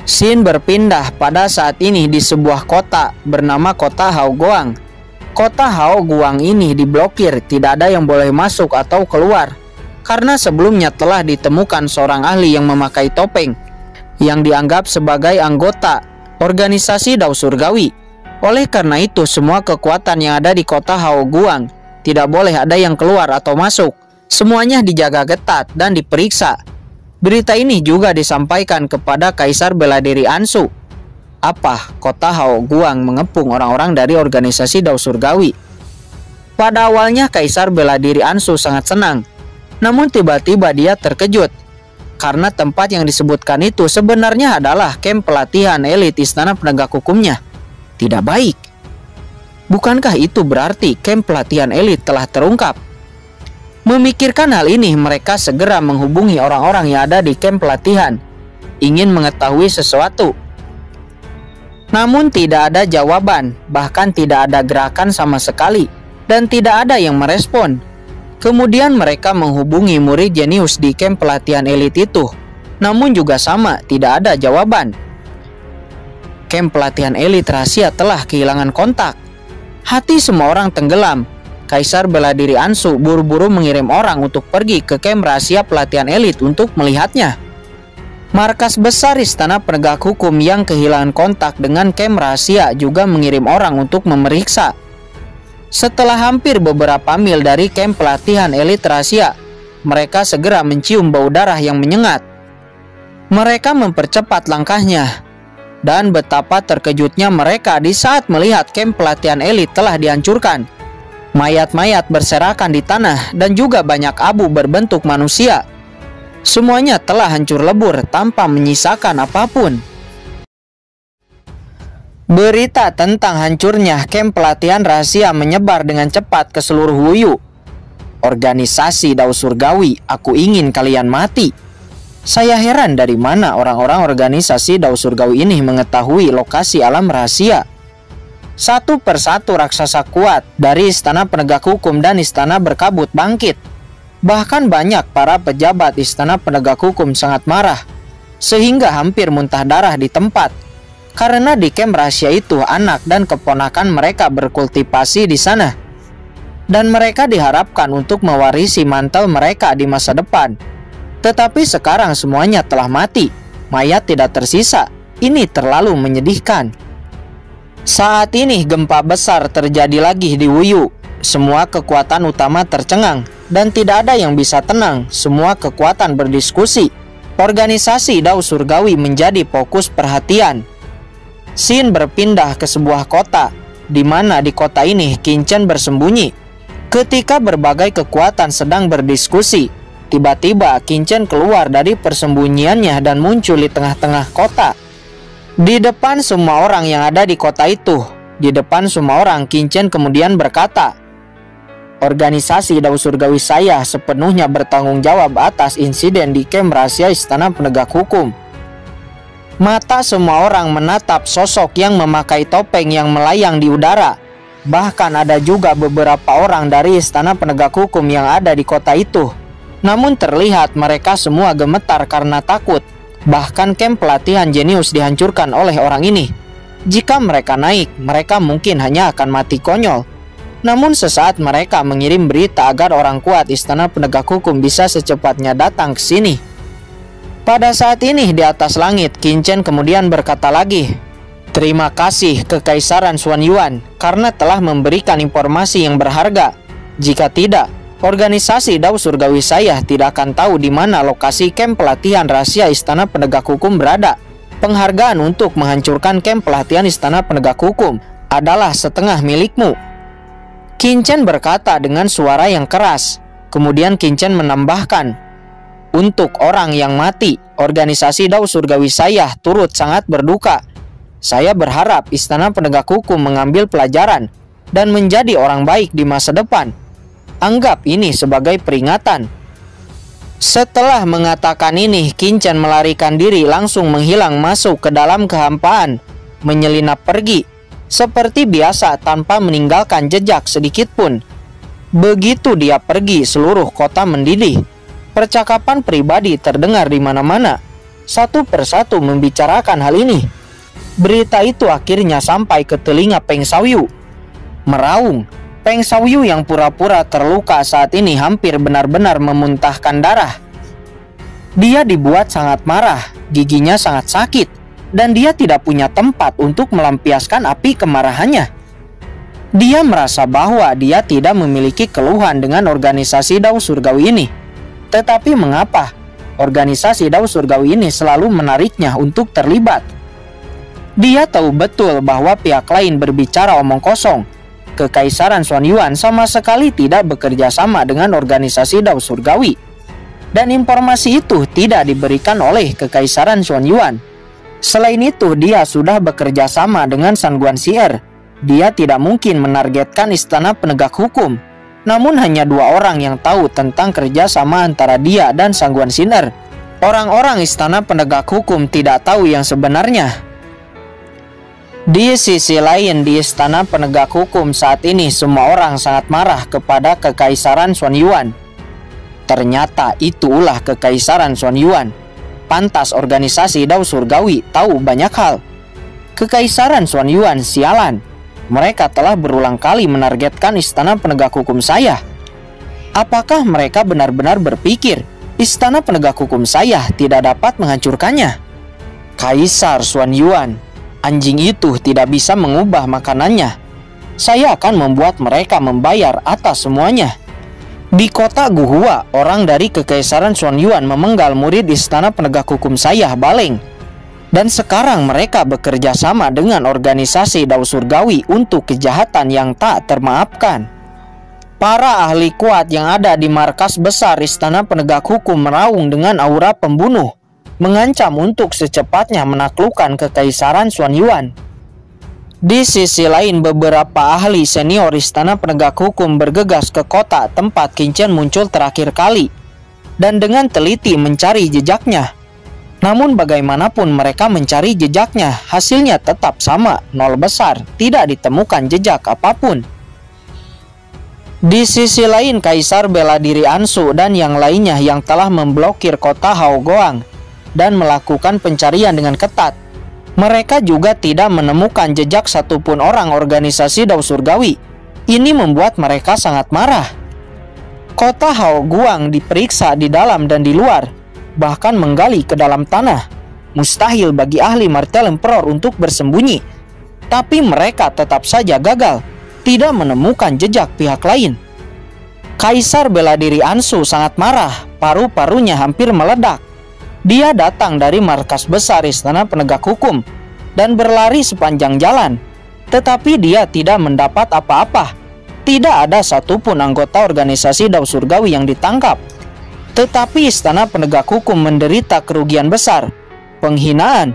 Scene berpindah pada saat ini di sebuah kota bernama Kota Haoguang. Kota Haoguang ini diblokir, tidak ada yang boleh masuk atau keluar. Karena sebelumnya telah ditemukan seorang ahli yang memakai topeng. yang dianggap sebagai anggota organisasi Dao Surgawi. Oleh karena itu, semua kekuatan yang ada di kota Haoguang tidak boleh ada yang keluar atau masuk. Semuanya dijaga ketat dan diperiksa. Berita ini juga disampaikan kepada Kaisar Bela Diri Ansu. Apa kota Haoguang mengepung orang-orang dari organisasi Dao Surgawi? Pada awalnya Kaisar Bela Diri Ansu sangat senang. Namun tiba-tiba dia terkejut karena tempat yang disebutkan itu sebenarnya adalah kamp pelatihan elit Istana Penegak Hukumnya. Tidak baik. Bukankah itu berarti kamp pelatihan elit telah terungkap? Memikirkan hal ini, mereka segera menghubungi orang-orang yang ada di kamp pelatihan, ingin mengetahui sesuatu. Namun tidak ada jawaban, bahkan tidak ada gerakan sama sekali, dan tidak ada yang merespon. Kemudian mereka menghubungi murid jenius di kamp pelatihan elit itu. Namun juga sama, tidak ada jawaban. Kamp pelatihan elit rahasia telah kehilangan kontak. Hati semua orang tenggelam. Kaisar Bela Diri Ansu buru-buru mengirim orang untuk pergi ke kamp rahasia pelatihan elit untuk melihatnya. Markas besar Istana Penegak Hukum yang kehilangan kontak dengan kamp rahasia juga mengirim orang untuk memeriksa. Setelah hampir beberapa mil dari kamp pelatihan elit rahasia, mereka segera mencium bau darah yang menyengat. Mereka mempercepat langkahnya. Dan betapa terkejutnya mereka di saat melihat kamp pelatihan elit telah dihancurkan. Mayat-mayat berserakan di tanah dan juga banyak abu berbentuk manusia. Semuanya telah hancur lebur tanpa menyisakan apapun. Berita tentang hancurnya kamp pelatihan rahasia menyebar dengan cepat ke seluruh Wuyu. Organisasi Dao Surgawi, aku ingin kalian mati. Saya heran dari mana orang-orang organisasi Dao Surgawi ini mengetahui lokasi alam rahasia. Satu persatu raksasa kuat dari Istana Penegak Hukum dan Istana Berkabut bangkit. Bahkan banyak para pejabat Istana Penegak Hukum sangat marah, sehingga hampir muntah darah di tempat. Karena di kamp rahasia itu anak dan keponakan mereka berkultivasi di sana. Dan mereka diharapkan untuk mewarisi mantel mereka di masa depan. Tetapi sekarang semuanya telah mati. Mayat tidak tersisa. Ini terlalu menyedihkan. Saat ini gempa besar terjadi lagi di Wuyu. Semua kekuatan utama tercengang dan tidak ada yang bisa tenang. Semua kekuatan berdiskusi. Organisasi Dao Surgawi menjadi fokus perhatian. Xin berpindah ke sebuah kota, di mana di kota ini Qin Chen bersembunyi. Ketika berbagai kekuatan sedang berdiskusi, tiba-tiba Qin Chen keluar dari persembunyiannya dan muncul di tengah-tengah kota. Di depan semua orang yang ada di kota itu, Qin Chen kemudian berkata, organisasi Dao Surgawi saya sepenuhnya bertanggung jawab atas insiden di kamp rahasia Istana Penegak Hukum. Mata semua orang menatap sosok yang memakai topeng yang melayang di udara. Bahkan ada juga beberapa orang dari Istana Penegak Hukum yang ada di kota itu. Namun terlihat mereka semua gemetar karena takut. Bahkan kamp pelatihan jenius dihancurkan oleh orang ini. Jika mereka naik, mereka mungkin hanya akan mati konyol. Namun sesaat mereka mengirim berita agar orang kuat Istana Penegak Hukum bisa secepatnya datang ke sini. Pada saat ini di atas langit, Qin Chen kemudian berkata lagi, terima kasih Kekaisaran Xuanyuan karena telah memberikan informasi yang berharga. Jika tidak, organisasi Dao Surgawi saya tidak akan tahu di mana lokasi kamp pelatihan rahasia Istana Penegak Hukum berada. Penghargaan untuk menghancurkan kamp pelatihan Istana Penegak Hukum adalah setengah milikmu. Qin Chen berkata dengan suara yang keras. Kemudian Qin Chen menambahkan, untuk orang yang mati, organisasi Dao Surgawi saya turut sangat berduka. Saya berharap Istana Penegak Hukum mengambil pelajaran dan menjadi orang baik di masa depan. Anggap ini sebagai peringatan. Setelah mengatakan ini, Qin Chen melarikan diri langsung menghilang masuk ke dalam kehampaan, menyelinap pergi, seperti biasa tanpa meninggalkan jejak sedikit pun. Begitu dia pergi, seluruh kota mendidih. Percakapan pribadi terdengar di mana-mana. Satu persatu membicarakan hal ini. Berita itu akhirnya sampai ke telinga Peng Xiaoyu. Meraung, Peng Xiaoyu yang pura-pura terluka saat ini hampir benar-benar memuntahkan darah. Dia dibuat sangat marah, giginya sangat sakit, dan dia tidak punya tempat untuk melampiaskan api kemarahannya. Dia merasa bahwa dia tidak memiliki keluhan dengan organisasi Dao Surgawi ini. Tetapi mengapa organisasi Dao Surgawi ini selalu menariknya untuk terlibat? Dia tahu betul bahwa pihak lain berbicara omong kosong. Kekaisaran Xuanyuan sama sekali tidak bekerja sama dengan organisasi Dao Surgawi. Dan informasi itu tidak diberikan oleh Kekaisaran Xuanyuan. Selain itu, dia sudah bekerja sama dengan San Guanxier. Dia tidak mungkin menargetkan istana penegak hukum. Namun hanya 2 orang yang tahu tentang kerjasama antara dia dan San Guanxier. Orang-orang istana penegak hukum tidak tahu yang sebenarnya. Di sisi lain, di istana penegak hukum saat ini semua orang sangat marah kepada Kekaisaran Xuanyuan. Ternyata itulah Kekaisaran Xuanyuan. Pantas organisasi Dao Surgawi tahu banyak hal. Kekaisaran Xuanyuan sialan. Mereka telah berulang kali menargetkan istana penegak hukum saya. Apakah mereka benar-benar berpikir istana penegak hukum saya tidak dapat menghancurkannya? Kaisar Xuanyuan, anjing itu tidak bisa mengubah makanannya. Saya akan membuat mereka membayar atas semuanya. Di kota Guhua, orang dari Kekaisaran Xuanyuan memenggal murid istana penegak hukum saya, Baleng. Dan sekarang mereka bekerja sama dengan organisasi Dao Surgawi untuk kejahatan yang tak termaafkan. Para ahli kuat yang ada di markas besar istana penegak hukum meraung dengan aura pembunuh, mengancam untuk secepatnya menaklukkan Kekaisaran Xuanyuan. Di sisi lain, beberapa ahli senior istana penegak hukum bergegas ke kota tempat Qin Chen muncul terakhir kali dan dengan teliti mencari jejaknya. Namun bagaimanapun mereka mencari jejaknya, hasilnya tetap sama, 0 besar, tidak ditemukan jejak apapun. Di sisi lain, Kaisar Bela Diri Ansu dan yang lainnya yang telah memblokir kota Haogoang dan melakukan pencarian dengan ketat. Mereka juga tidak menemukan jejak satupun orang organisasi Dao Surgawi. Ini membuat mereka sangat marah. Kota Haoguang diperiksa di dalam dan di luar, bahkan menggali ke dalam tanah. Mustahil bagi ahli Martel Emperor untuk bersembunyi. Tapi mereka tetap saja gagal, tidak menemukan jejak pihak lain. Kaisar Bela Diri Ansu sangat marah, paru-parunya hampir meledak. Dia datang dari markas besar istana penegak hukum dan berlari sepanjang jalan. Tetapi dia tidak mendapat apa-apa. Tidak ada satupun anggota organisasi Dao Surgawi yang ditangkap. Tetapi istana penegak hukum menderita kerugian besar. Penghinaan.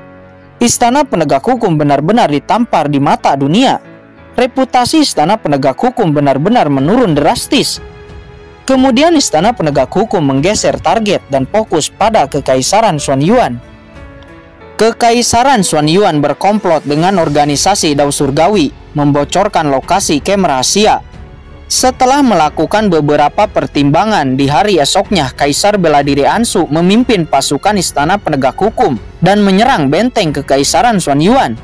Istana penegak hukum benar-benar ditampar di mata dunia. Reputasi istana penegak hukum benar-benar menurun drastis. Kemudian istana penegak hukum menggeser target dan fokus pada Kekaisaran Xuanyuan. Kekaisaran Xuanyuan berkomplot dengan organisasi Dao Surgawi, membocorkan lokasi camp rahasia. Setelah melakukan beberapa pertimbangan, di hari esoknya Kaisar Bela Diri Ansu memimpin pasukan istana penegak hukum dan menyerang benteng Kekaisaran Xuanyuan.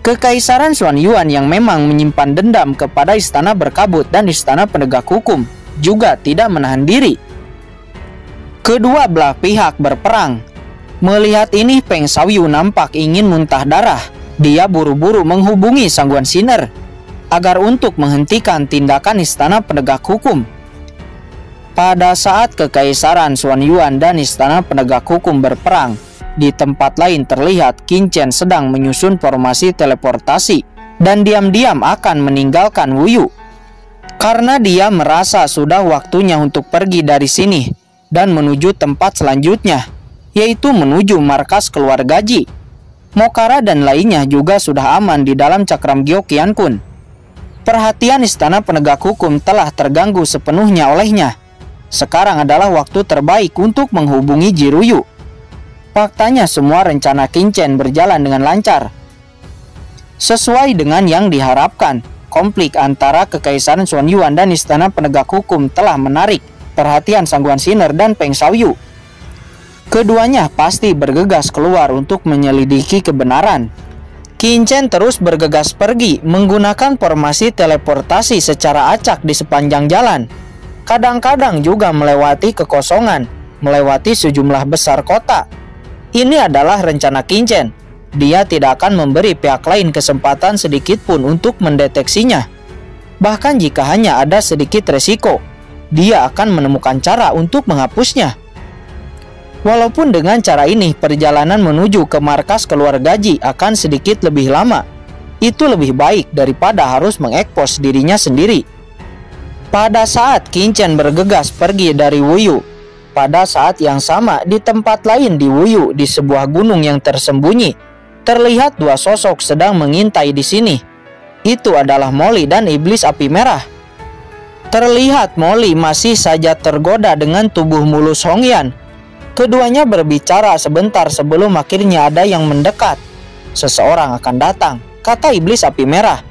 Kekaisaran Xuanyuan yang memang menyimpan dendam kepada istana berkabut dan istana penegak hukum juga tidak menahan diri. Kedua belah pihak berperang. Melihat ini, Peng Xiaoyu nampak ingin muntah darah. Dia buru-buru menghubungi San Guanxier agar untuk menghentikan tindakan istana penegak hukum. Pada saat Kekaisaran Xuanyuan dan istana penegak hukum berperang, di tempat lain terlihat Qin Chen sedang menyusun formasi teleportasi dan diam-diam akan meninggalkan Wuyu. Karena dia merasa sudah waktunya untuk pergi dari sini dan menuju tempat selanjutnya, yaitu menuju markas keluarga Ji. Mokara dan lainnya juga sudah aman di dalam cakram Gyo Qiankun. Perhatian istana penegak hukum telah terganggu sepenuhnya olehnya. Sekarang adalah waktu terbaik untuk menghubungi Jiruyu. Faktanya semua rencana Qin Chen berjalan dengan lancar. Sesuai dengan yang diharapkan, konflik antara Kekaisaran Xuanyuan dan istana penegak hukum telah menarik perhatian San Guanxier dan Peng Xiaoyu. Keduanya pasti bergegas keluar untuk menyelidiki kebenaran. Qin Chen terus bergegas pergi menggunakan formasi teleportasi secara acak di sepanjang jalan. Kadang-kadang juga melewati kekosongan melewati sejumlah besar kota. Ini adalah rencana Qingchen. Dia tidak akan memberi pihak lain kesempatan sedikit pun untuk mendeteksinya. Bahkan jika hanya ada sedikit resiko, dia akan menemukan cara untuk menghapusnya. Walaupun dengan cara ini perjalanan menuju ke markas keluarga Ji akan sedikit lebih lama, itu lebih baik daripada harus mengekspos dirinya sendiri. Pada saat Qingchen bergegas pergi dari Wuyu, pada saat yang sama di tempat lain di Wuyu, di sebuah gunung yang tersembunyi, terlihat dua sosok sedang mengintai di sini. Itu adalah Molly dan Iblis Api Merah. Terlihat Molly masih saja tergoda dengan tubuh mulus Hongyan. Keduanya berbicara sebentar sebelum akhirnya ada yang mendekat. Seseorang akan datang, kata Iblis Api Merah.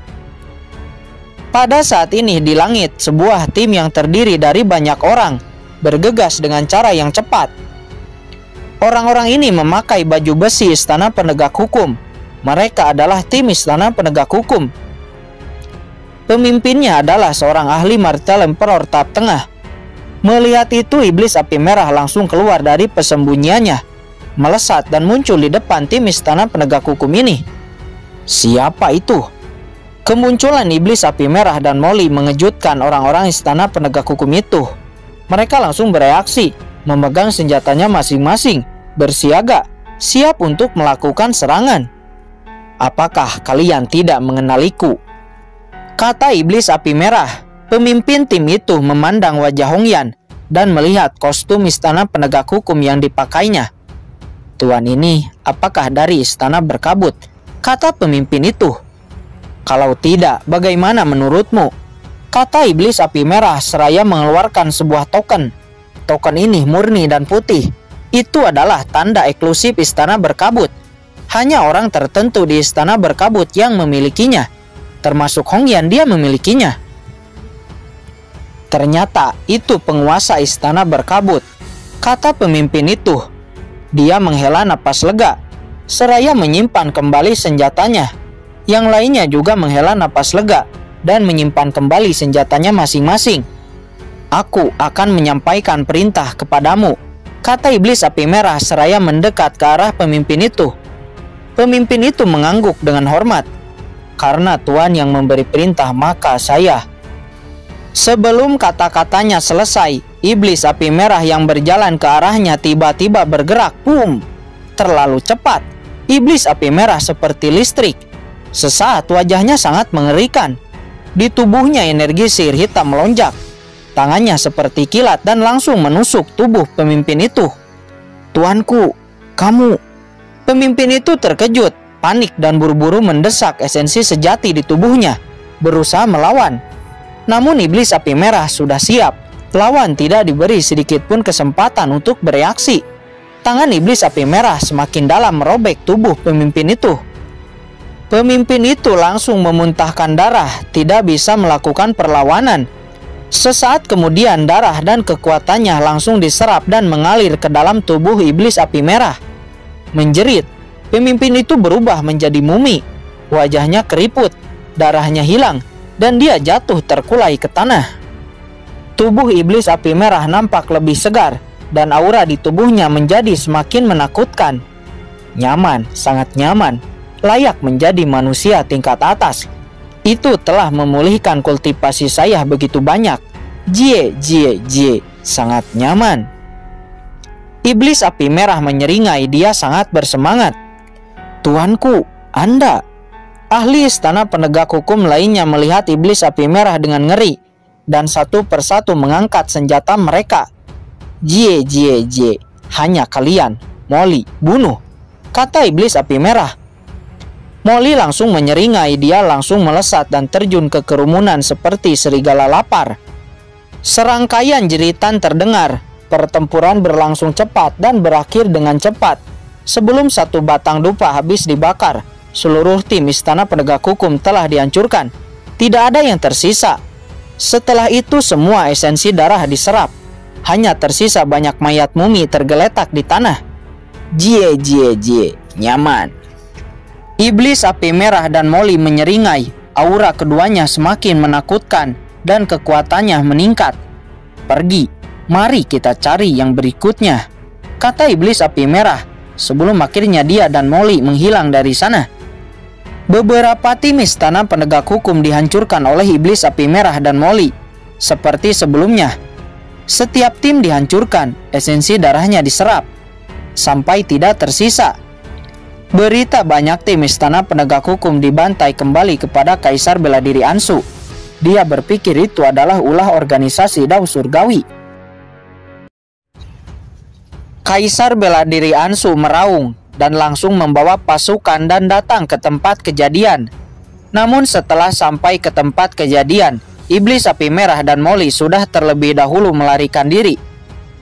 Pada saat ini di langit, sebuah tim yang terdiri dari banyak orang bergegas dengan cara yang cepat. Orang-orang ini memakai baju besi Istana Penegak Hukum. Mereka adalah tim Istana Penegak Hukum. Pemimpinnya adalah seorang ahli martial emperor tahap tengah. Melihat itu, Iblis Api Merah langsung keluar dari persembunyiannya, melesat dan muncul di depan tim Istana Penegak Hukum ini. Siapa itu? Kemunculan Iblis Api Merah dan Molly mengejutkan orang-orang Istana Penegak Hukum itu. Mereka langsung bereaksi, memegang senjatanya masing-masing, bersiaga, siap untuk melakukan serangan. Apakah kalian tidak mengenaliku? Kata Iblis Api Merah. Pemimpin tim itu memandang wajah Hongyan dan melihat kostum Istana Penegak Hukum yang dipakainya. Tuan ini apakah dari Istana Berkabut? Kata pemimpin itu. Kalau tidak, bagaimana menurutmu? Kata Iblis Api Merah seraya mengeluarkan sebuah token. Token ini murni dan putih. Itu adalah tanda eksklusif Istana Berkabut. Hanya orang tertentu di Istana Berkabut yang memilikinya. Termasuk Hongyan, dia memilikinya. Ternyata itu penguasa Istana Berkabut, kata pemimpin itu. Dia menghela napas lega, seraya menyimpan kembali senjatanya. Yang lainnya juga menghela napas lega dan menyimpan kembali senjatanya masing-masing. Aku akan menyampaikan perintah kepadamu, kata Iblis Api Merah seraya mendekat ke arah pemimpin itu. Pemimpin itu mengangguk dengan hormat. Karena Tuan yang memberi perintah, maka saya. Sebelum kata-katanya selesai, Iblis Api Merah yang berjalan ke arahnya tiba-tiba bergerak. Boom! Terlalu cepat. Iblis Api Merah seperti listrik. Sesaat wajahnya sangat mengerikan. Di tubuhnya energi sihir hitam melonjak. Tangannya seperti kilat dan langsung menusuk tubuh pemimpin itu. Tuanku, kamu. Pemimpin itu terkejut, panik dan buru-buru mendesak esensi sejati di tubuhnya, berusaha melawan. Namun Iblis Api Merah sudah siap. Lawan tidak diberi sedikit pun kesempatan untuk bereaksi. Tangan Iblis Api Merah semakin dalam merobek tubuh pemimpin itu. Pemimpin itu langsung memuntahkan darah, tidak bisa melakukan perlawanan. Sesaat kemudian darah dan kekuatannya langsung diserap dan mengalir ke dalam tubuh Iblis Api Merah. Menjerit, pemimpin itu berubah menjadi mumi. Wajahnya keriput, darahnya hilang, dan dia jatuh terkulai ke tanah. Tubuh Iblis Api Merah nampak lebih segar, dan aura di tubuhnya menjadi semakin menakutkan. Nyaman, sangat nyaman, layak menjadi manusia tingkat atas. Itu telah memulihkan kultivasi saya begitu banyak. Jie, sangat nyaman. Iblis Api Merah menyeringai, dia sangat bersemangat. Tuanku, Anda. Ahli Istana Penegak Hukum lainnya melihat Iblis Api Merah dengan ngeri, dan satu persatu mengangkat senjata mereka. Jie, hanya kalian, Molly, bunuh, kata Iblis Api Merah. Molly langsung menyeringai, dia langsung melesat dan terjun ke kerumunan seperti serigala lapar. Serangkaian jeritan terdengar. Pertempuran berlangsung cepat dan berakhir dengan cepat. Sebelum satu batang dupa habis dibakar, seluruh tim Istana Penegak Hukum telah dihancurkan. Tidak ada yang tersisa. Setelah itu semua esensi darah diserap. Hanya tersisa banyak mayat mumi tergeletak di tanah. Jie, nyaman. Iblis Api Merah dan Molly menyeringai. Aura keduanya semakin menakutkan dan kekuatannya meningkat. Pergi. Mari kita cari yang berikutnya, kata iblis api merah, sebelum akhirnya dia dan Molly menghilang dari sana. Beberapa tim istana penegak hukum dihancurkan oleh iblis api merah dan Molly. Seperti sebelumnya, setiap tim dihancurkan, esensi darahnya diserap, sampai tidak tersisa. Berita banyak tim istana penegak hukum dibantai kembali kepada Kaisar Bela Diri Ansu. Dia berpikir itu adalah ulah organisasi Dao Surgawi. Kaisar Bela Diri Ansu meraung dan langsung membawa pasukan dan datang ke tempat kejadian. Namun setelah sampai ke tempat kejadian, iblis api merah dan Molly sudah terlebih dahulu melarikan diri.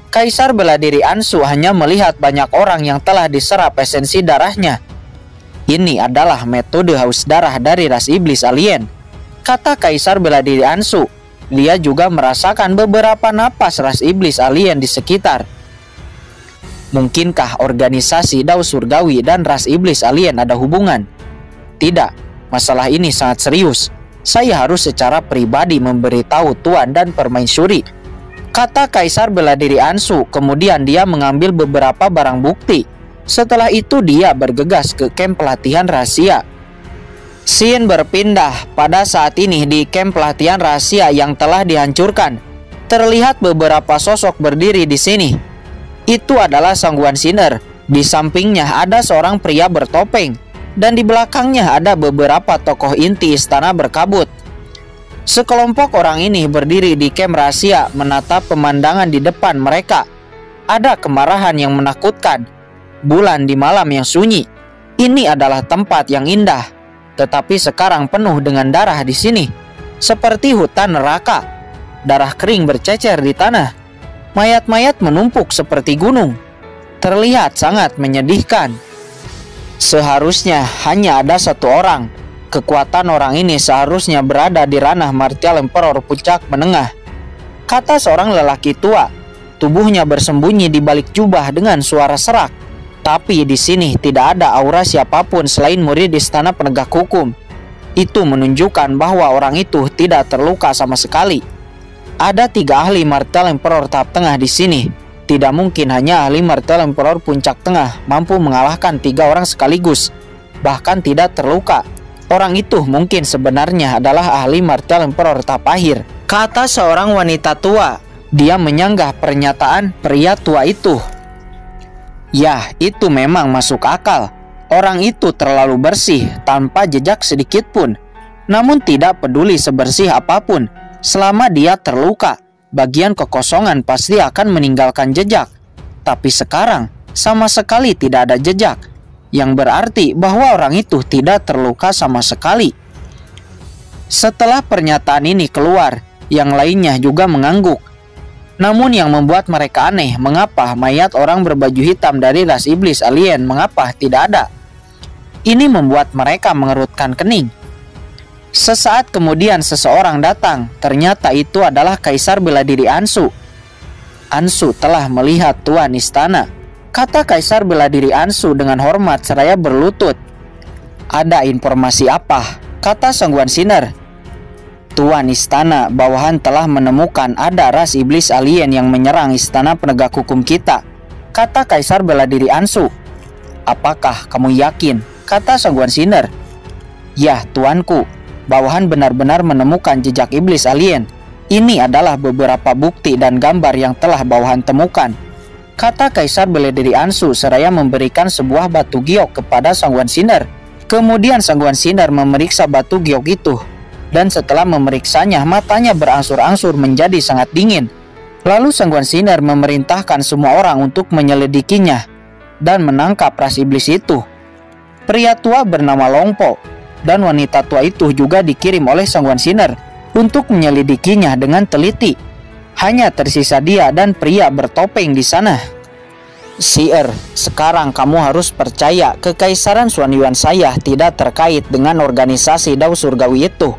Kaisar Bela Diri Ansu hanya melihat banyak orang yang telah diserap esensi darahnya. Ini adalah metode haus darah dari ras iblis alien, kata Kaisar Bela Diri Ansu. Dia juga merasakan beberapa napas ras iblis alien di sekitar. Mungkinkah organisasi Dao Surgawi dan ras iblis alien ada hubungan? Tidak, masalah ini sangat serius. Saya harus secara pribadi memberitahu Tuan dan Permaisuri, kata Kaisar Bela Diri Ansu. Kemudian dia mengambil beberapa barang bukti. Setelah itu dia bergegas ke kamp pelatihan rahasia. Scene berpindah pada saat ini di kamp pelatihan rahasia yang telah dihancurkan. Terlihat beberapa sosok berdiri di sini. Itu adalah Sangguan Sinner. Di sampingnya ada seorang pria bertopeng, dan di belakangnya ada beberapa tokoh inti istana berkabut. Sekelompok orang ini berdiri di kamp rahasia menatap pemandangan di depan mereka. Ada kemarahan yang menakutkan. Bulan di malam yang sunyi. Ini adalah tempat yang indah, tetapi sekarang penuh dengan darah di sini, seperti hutan neraka. Darah kering bercecer di tanah. Mayat-mayat menumpuk seperti gunung. Terlihat sangat menyedihkan. Seharusnya hanya ada satu orang. Kekuatan orang ini seharusnya berada di ranah Martial Emperor puncak menengah, kata seorang lelaki tua. Tubuhnya bersembunyi di balik jubah dengan suara serak. Tapi di sini tidak ada aura siapapun selain murid istana penegak hukum. Itu menunjukkan bahwa orang itu tidak terluka sama sekali. Ada 3 ahli Martial Emperor tahap tengah di sini. Tidak mungkin hanya ahli Martial Emperor puncak tengah mampu mengalahkan 3 orang sekaligus, bahkan tidak terluka. Orang itu mungkin sebenarnya adalah ahli Martial Emperor tahap akhir, kata seorang wanita tua. Dia menyanggah pernyataan pria tua itu. Ya, itu memang masuk akal. Orang itu terlalu bersih tanpa jejak sedikit pun. Namun tidak peduli sebersih apapun, selama dia terluka, bagian kekosongan pasti akan meninggalkan jejak. Tapi sekarang sama sekali tidak ada jejak, yang berarti bahwa orang itu tidak terluka sama sekali. Setelah pernyataan ini keluar, yang lainnya juga mengangguk. Namun yang membuat mereka aneh, mengapa mayat orang berbaju hitam dari ras iblis alien mengapa tidak ada? Ini membuat mereka mengerutkan kening. Sesaat kemudian seseorang datang. Ternyata itu adalah Kaisar Bela Diri Ansu. Ansu telah melihat Tuan Istana, kata Kaisar Bela Diri Ansu dengan hormat seraya berlutut. Ada informasi apa? Kata Sangguan Sinner. Tuan Istana, bawahan telah menemukan ada ras iblis alien yang menyerang istana penegak hukum kita, kata Kaisar Bela Diri Ansu. Apakah kamu yakin? Kata Sangguan Sinner. Ya, tuanku. Bawahan benar-benar menemukan jejak iblis alien. Ini adalah beberapa bukti dan gambar yang telah bawahan temukan, kata Kaisar Bela Diri Ansu seraya memberikan sebuah batu giok kepada Sangguan Sinner. Kemudian Sangguan Sinner memeriksa batu giok itu, dan setelah memeriksanya matanya berangsur-angsur menjadi sangat dingin. Lalu Sangguan Sinner memerintahkan semua orang untuk menyelidikinya dan menangkap ras iblis itu. Pria tua bernama Longpo dan wanita tua itu juga dikirim oleh Sangguan Sinner untuk menyelidikinya dengan teliti. Hanya tersisa dia dan pria bertopeng di sana. Sier, sekarang kamu harus percaya Kekaisaran Xuanyuan saya tidak terkait dengan organisasi Dao Surgawi itu.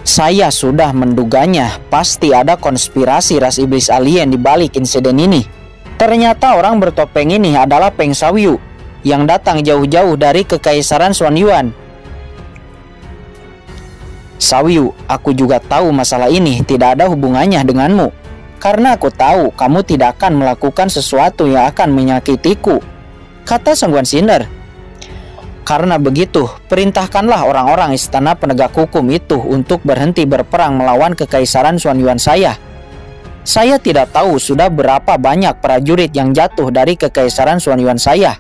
Saya sudah menduganya, pasti ada konspirasi ras iblis alien di balik insiden ini. Ternyata orang bertopeng ini adalah Peng Xiaoyu yang datang jauh-jauh dari Kekaisaran Xuanyuan. Xiaoyu, aku juga tahu masalah ini tidak ada hubungannya denganmu. karena aku tahu kamu tidak akan melakukan sesuatu yang akan menyakitiku, kata Sangguan Sinar. Karena begitu, perintahkanlah orang-orang istana penegak hukum itu untuk berhenti berperang melawan kekaisaran Xuan Yuan saya. Saya tidak tahu sudah berapa banyak prajurit yang jatuh dari kekaisaran Xuan Yuan saya.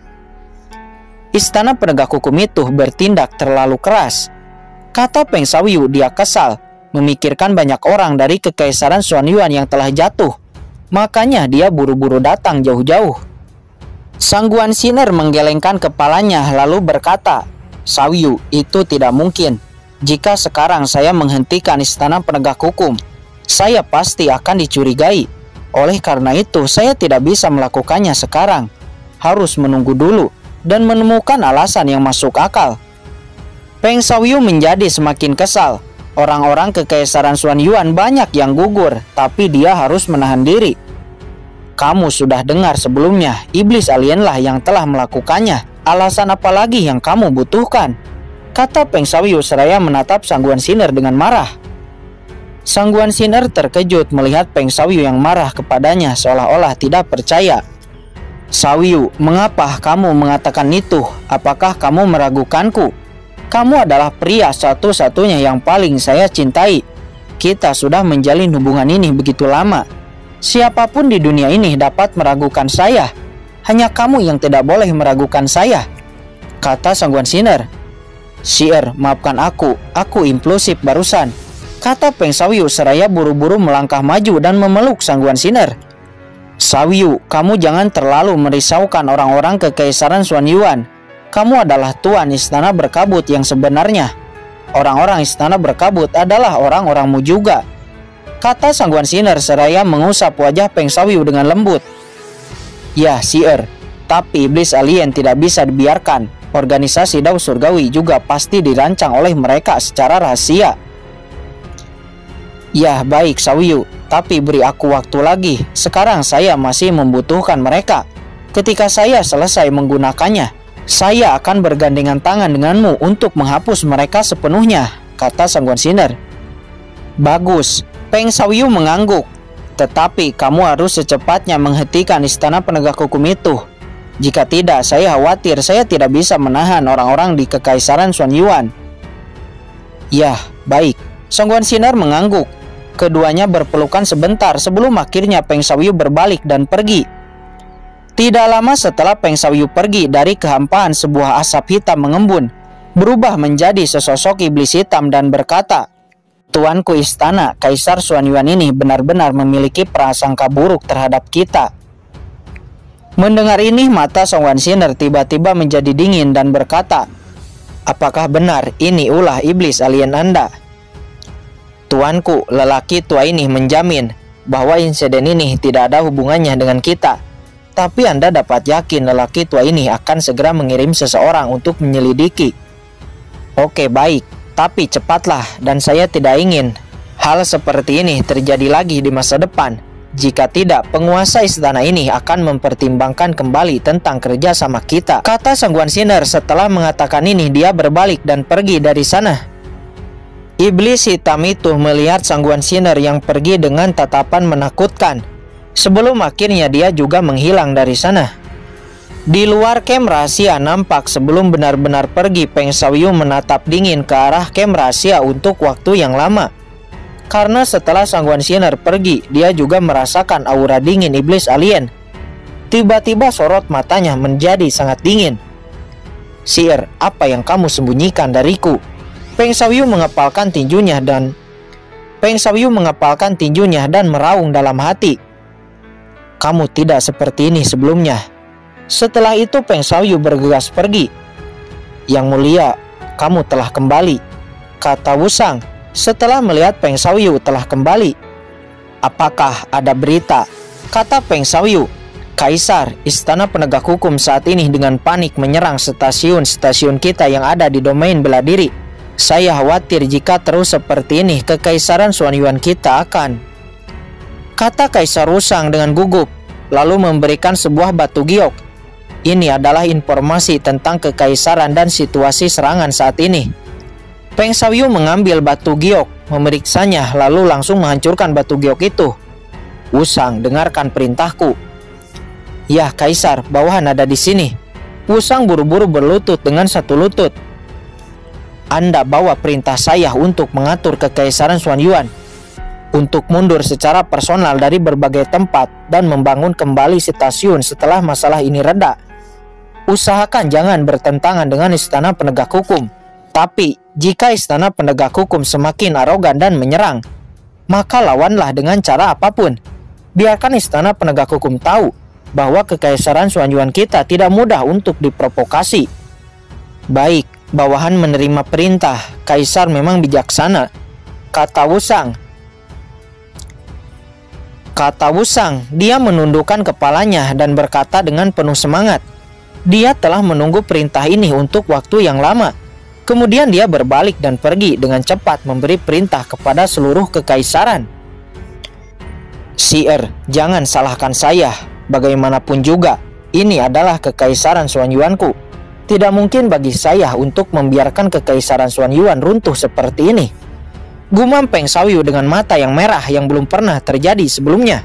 Istana penegak hukum itu bertindak terlalu keras, kata Peng Xiaoyu. Dia kesal memikirkan banyak orang dari kekaisaran Xuan Yuan yang telah jatuh. Makanya dia buru-buru datang jauh-jauh. Sangguan Sinar menggelengkan kepalanya lalu berkata, Xiaoyu, itu tidak mungkin. Jika sekarang saya menghentikan istana penegak hukum, saya pasti akan dicurigai. Oleh karena itu, saya tidak bisa melakukannya sekarang. Harus menunggu dulu dan menemukan alasan yang masuk akal. Peng Xiaoyu menjadi semakin kesal. Orang-orang kekaisaran Xuan Yuan banyak yang gugur, tapi dia harus menahan diri. Kamu sudah dengar sebelumnya, iblis alienlah yang telah melakukannya. Alasan apa lagi yang kamu butuhkan? Kata Peng Xiaoyu seraya menatap Sangguan Sinar dengan marah. Sangguan Sinar terkejut melihat Peng Xiaoyu yang marah kepadanya seolah-olah tidak percaya. Xiaoyu, mengapa kamu mengatakan itu? Apakah kamu meragukanku? Kamu adalah pria satu-satunya yang paling saya cintai. Kita sudah menjalin hubungan ini begitu lama. Siapapun di dunia ini dapat meragukan saya. Hanya kamu yang tidak boleh meragukan saya, kata Sangguan Sinar. Siar, maafkan aku impulsif barusan, kata Peng Xiaoyu seraya buru-buru melangkah maju dan memeluk Sangguan Sinar. Xiaoyu, kamu jangan terlalu merisaukan orang-orang kekaisaran Xuan Yuan. Kamu adalah tuan istana berkabut yang sebenarnya. Orang-orang istana berkabut adalah orang-orangmu juga, kata Sangguan Sinar seraya mengusap wajah Peng Xiaoyu dengan lembut. Ya, Siar, tapi iblis alien tidak bisa dibiarkan. Organisasi Dao Surgawi juga pasti dirancang oleh mereka secara rahasia. Ya, baik Xiaoyu, tapi beri aku waktu lagi. Sekarang saya masih membutuhkan mereka. Ketika saya selesai menggunakannya, saya akan bergandengan tangan denganmu untuk menghapus mereka sepenuhnya, kata Sangguan Sinar. Bagus, Peng Xiaoyu mengangguk. Tetapi kamu harus secepatnya menghentikan istana penegak hukum itu. Jika tidak, saya khawatir saya tidak bisa menahan orang-orang di kekaisaran Xuan Yuan. Ya, baik. Sangguan Sinar mengangguk. Keduanya berpelukan sebentar sebelum akhirnya Peng Xiaoyu berbalik dan pergi. Tidak lama setelah Peng Xiaoyu pergi, dari kehampaan sebuah asap hitam mengembun, berubah menjadi sesosok iblis hitam dan berkata, Tuanku istana, Kaisar Xuan Yuan ini benar-benar memiliki prasangka buruk terhadap kita. Mendengar ini, mata Sangguan Sinar tiba-tiba menjadi dingin dan berkata, apakah benar ini ulah iblis alien Anda? Tuanku, lelaki tua ini menjamin bahwa insiden ini tidak ada hubungannya dengan kita. Tapi Anda dapat yakin lelaki tua ini akan segera mengirim seseorang untuk menyelidiki. Oke, baik. Tapi cepatlah, dan saya tidak ingin hal seperti ini terjadi lagi di masa depan. Jika tidak, penguasa istana ini akan mempertimbangkan kembali tentang kerja sama kita, kata Sangguan Sinar. Setelah mengatakan ini, dia berbalik dan pergi dari sana. Iblis hitam itu melihat Sangguan Sinar yang pergi dengan tatapan menakutkan, sebelum akhirnya dia juga menghilang dari sana. Di luar kem rahasia nampak sebelum benar-benar pergi, Peng Xiaoyu menatap dingin ke arah kem rahasia untuk waktu yang lama. Karena setelah Sangguan Sinar pergi, dia juga merasakan aura dingin iblis alien. Tiba-tiba sorot matanya menjadi sangat dingin. Siar, apa yang kamu sembunyikan dariku? Peng Xiaoyu mengepalkan tinjunya dan meraung dalam hati. Kamu tidak seperti ini sebelumnya. Setelah itu Peng Xiaoyu bergegas pergi. Yang mulia, kamu telah kembali, kata Wusang setelah melihat Peng Xiaoyu telah kembali. Apakah ada berita? Kata Peng Xiaoyu. Kaisar, istana penegak hukum saat ini dengan panik menyerang stasiun-stasiun kita yang ada di domain bela diri. Saya khawatir jika terus seperti ini kekaisaran Xuan Yuan kita akan, kata Kaisar Wusang dengan gugup, lalu memberikan sebuah batu giok. Ini adalah informasi tentang kekaisaran dan situasi serangan saat ini. Peng Xiaoyu mengambil batu giok, memeriksanya, lalu langsung menghancurkan batu giok itu. Wusang, dengarkan perintahku. Ya, Kaisar, bawahan ada di sini. Wusang buru-buru berlutut dengan satu lutut. Anda bawa perintah saya untuk mengatur Kekaisaran Xuan Yuan, untuk mundur secara personal dari berbagai tempat dan membangun kembali stasiun setelah masalah ini reda. Usahakan jangan bertentangan dengan istana penegak hukum. Tapi, jika istana penegak hukum semakin arogan dan menyerang, maka lawanlah dengan cara apapun. Biarkan istana penegak hukum tahu bahwa Kekaisaran Xuan Yuan kita tidak mudah untuk diprovokasi. Baik, bawahan menerima perintah. Kaisar memang bijaksana, kata Wusang. Dia menundukkan kepalanya dan berkata dengan penuh semangat. Dia telah menunggu perintah ini untuk waktu yang lama. Kemudian dia berbalik dan pergi dengan cepat memberi perintah kepada seluruh kekaisaran. Si'er, jangan salahkan saya. Bagaimanapun juga, ini adalah Kekaisaran Xuan Yuanku. Tidak mungkin bagi saya untuk membiarkan Kekaisaran Xuan Yuan runtuh seperti ini. Gumam Peng Xiaoyu dengan mata yang merah yang belum pernah terjadi sebelumnya.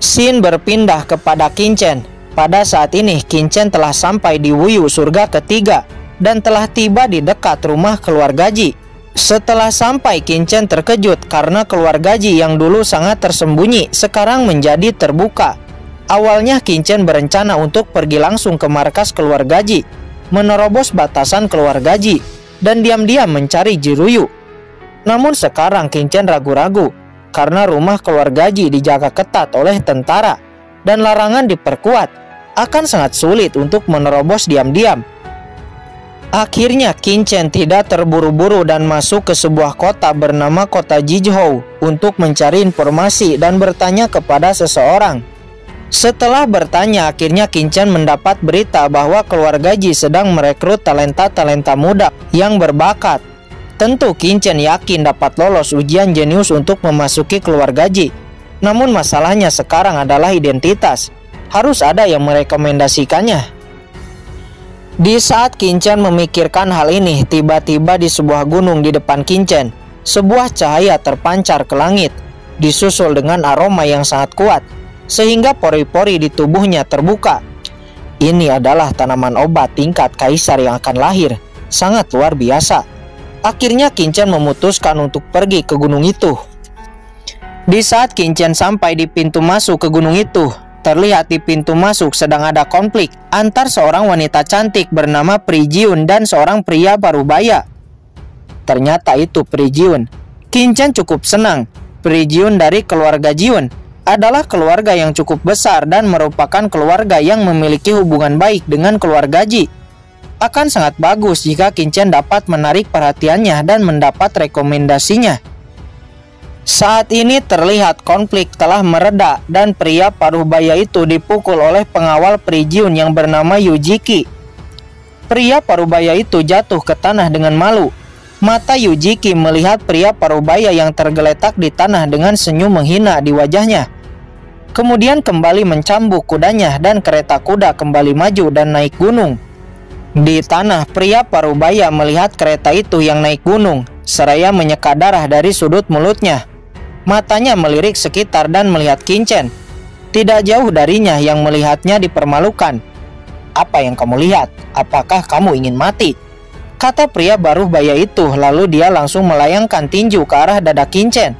Scene berpindah kepada Qin Chen. Pada saat ini, Qin Chen telah sampai di Wuyu surga ketiga dan telah tiba di dekat rumah keluarga Ji. Setelah sampai, Qin Chen terkejut karena keluarga Ji yang dulu sangat tersembunyi sekarang menjadi terbuka. Awalnya Qin Chen berencana untuk pergi langsung ke markas keluarga Ji, menerobos batasan keluarga Ji, dan diam-diam mencari Ji Ruyu. Namun sekarang Qin Chen ragu-ragu karena rumah keluarga Ji dijaga ketat oleh tentara dan larangan diperkuat. Akan sangat sulit untuk menerobos diam-diam. Akhirnya Qin Chen tidak terburu-buru dan masuk ke sebuah kota bernama kota Jizhou untuk mencari informasi dan bertanya kepada seseorang. Setelah bertanya, akhirnya Qin Chen mendapat berita bahwa keluarga Ji sedang merekrut talenta-talenta muda yang berbakat. Tentu Qin Chen yakin dapat lolos ujian jenius untuk memasuki keluarga Ji. Namun masalahnya sekarang adalah identitas. Harus ada yang merekomendasikannya. Di saat Qin Chen memikirkan hal ini, tiba-tiba di sebuah gunung di depan Qin Chen, sebuah cahaya terpancar ke langit, disusul dengan aroma yang sangat kuat, sehingga pori-pori di tubuhnya terbuka. Ini adalah tanaman obat tingkat kaisar yang akan lahir, sangat luar biasa. Akhirnya Qin Chen memutuskan untuk pergi ke gunung itu. Di saat Qin Chen sampai di pintu masuk ke gunung itu, terlihat di pintu masuk sedang ada konflik antar seorang wanita cantik bernama Pri Jiun dan seorang pria parubaya. Ternyata itu Pri Jiun. Qin Chen cukup senang. Pri Jiun dari keluarga Jiun adalah keluarga yang cukup besar dan merupakan keluarga yang memiliki hubungan baik dengan keluarga Ji. Akan sangat bagus jika Qin Chen dapat menarik perhatiannya dan mendapat rekomendasinya. Saat ini terlihat konflik telah mereda dan pria parubaya itu dipukul oleh pengawal Pri Jiun yang bernama Yujiki. Pria parubaya itu jatuh ke tanah dengan malu. Mata Yujiki melihat pria parubaya yang tergeletak di tanah dengan senyum menghina di wajahnya. Kemudian kembali mencambuk kudanya dan kereta kuda kembali maju dan naik gunung. Di tanah, pria parubaya melihat kereta itu yang naik gunung, seraya menyeka darah dari sudut mulutnya. Matanya melirik sekitar dan melihat Qin Chen. Tidak jauh darinya yang melihatnya dipermalukan. Apa yang kamu lihat? Apakah kamu ingin mati? Kata pria parubaya itu, lalu dia langsung melayangkan tinju ke arah dada Qin Chen.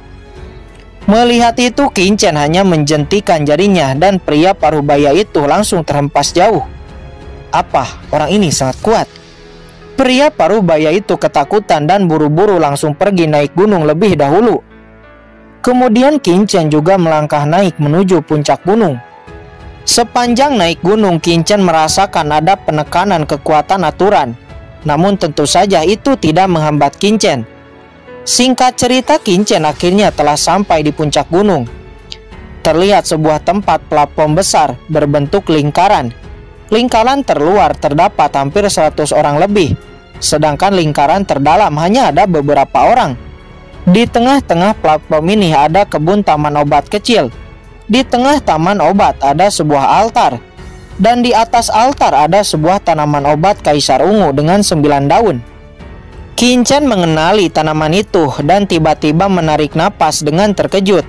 Melihat itu, Qin Chen hanya menjentikan jarinya dan pria parubaya itu langsung terhempas jauh. Apa? Orang ini sangat kuat. Pria parubaya itu ketakutan dan buru-buru langsung pergi naik gunung lebih dahulu. Kemudian Qin Chen juga melangkah naik menuju puncak gunung. Sepanjang naik gunung, Qin Chen merasakan ada penekanan kekuatan aturan. Namun tentu saja itu tidak menghambat Qin Chen. Singkat cerita, Qin Chen akhirnya telah sampai di puncak gunung. Terlihat sebuah tempat platform besar berbentuk lingkaran. Lingkaran terluar terdapat hampir 100 orang lebih, sedangkan lingkaran terdalam hanya ada beberapa orang. Di tengah-tengah platform ini ada kebun taman obat kecil. Di tengah taman obat ada sebuah altar. Dan di atas altar ada sebuah tanaman obat kaisar ungu dengan 9 daun. Qin Chen mengenali tanaman itu dan tiba-tiba menarik napas dengan terkejut.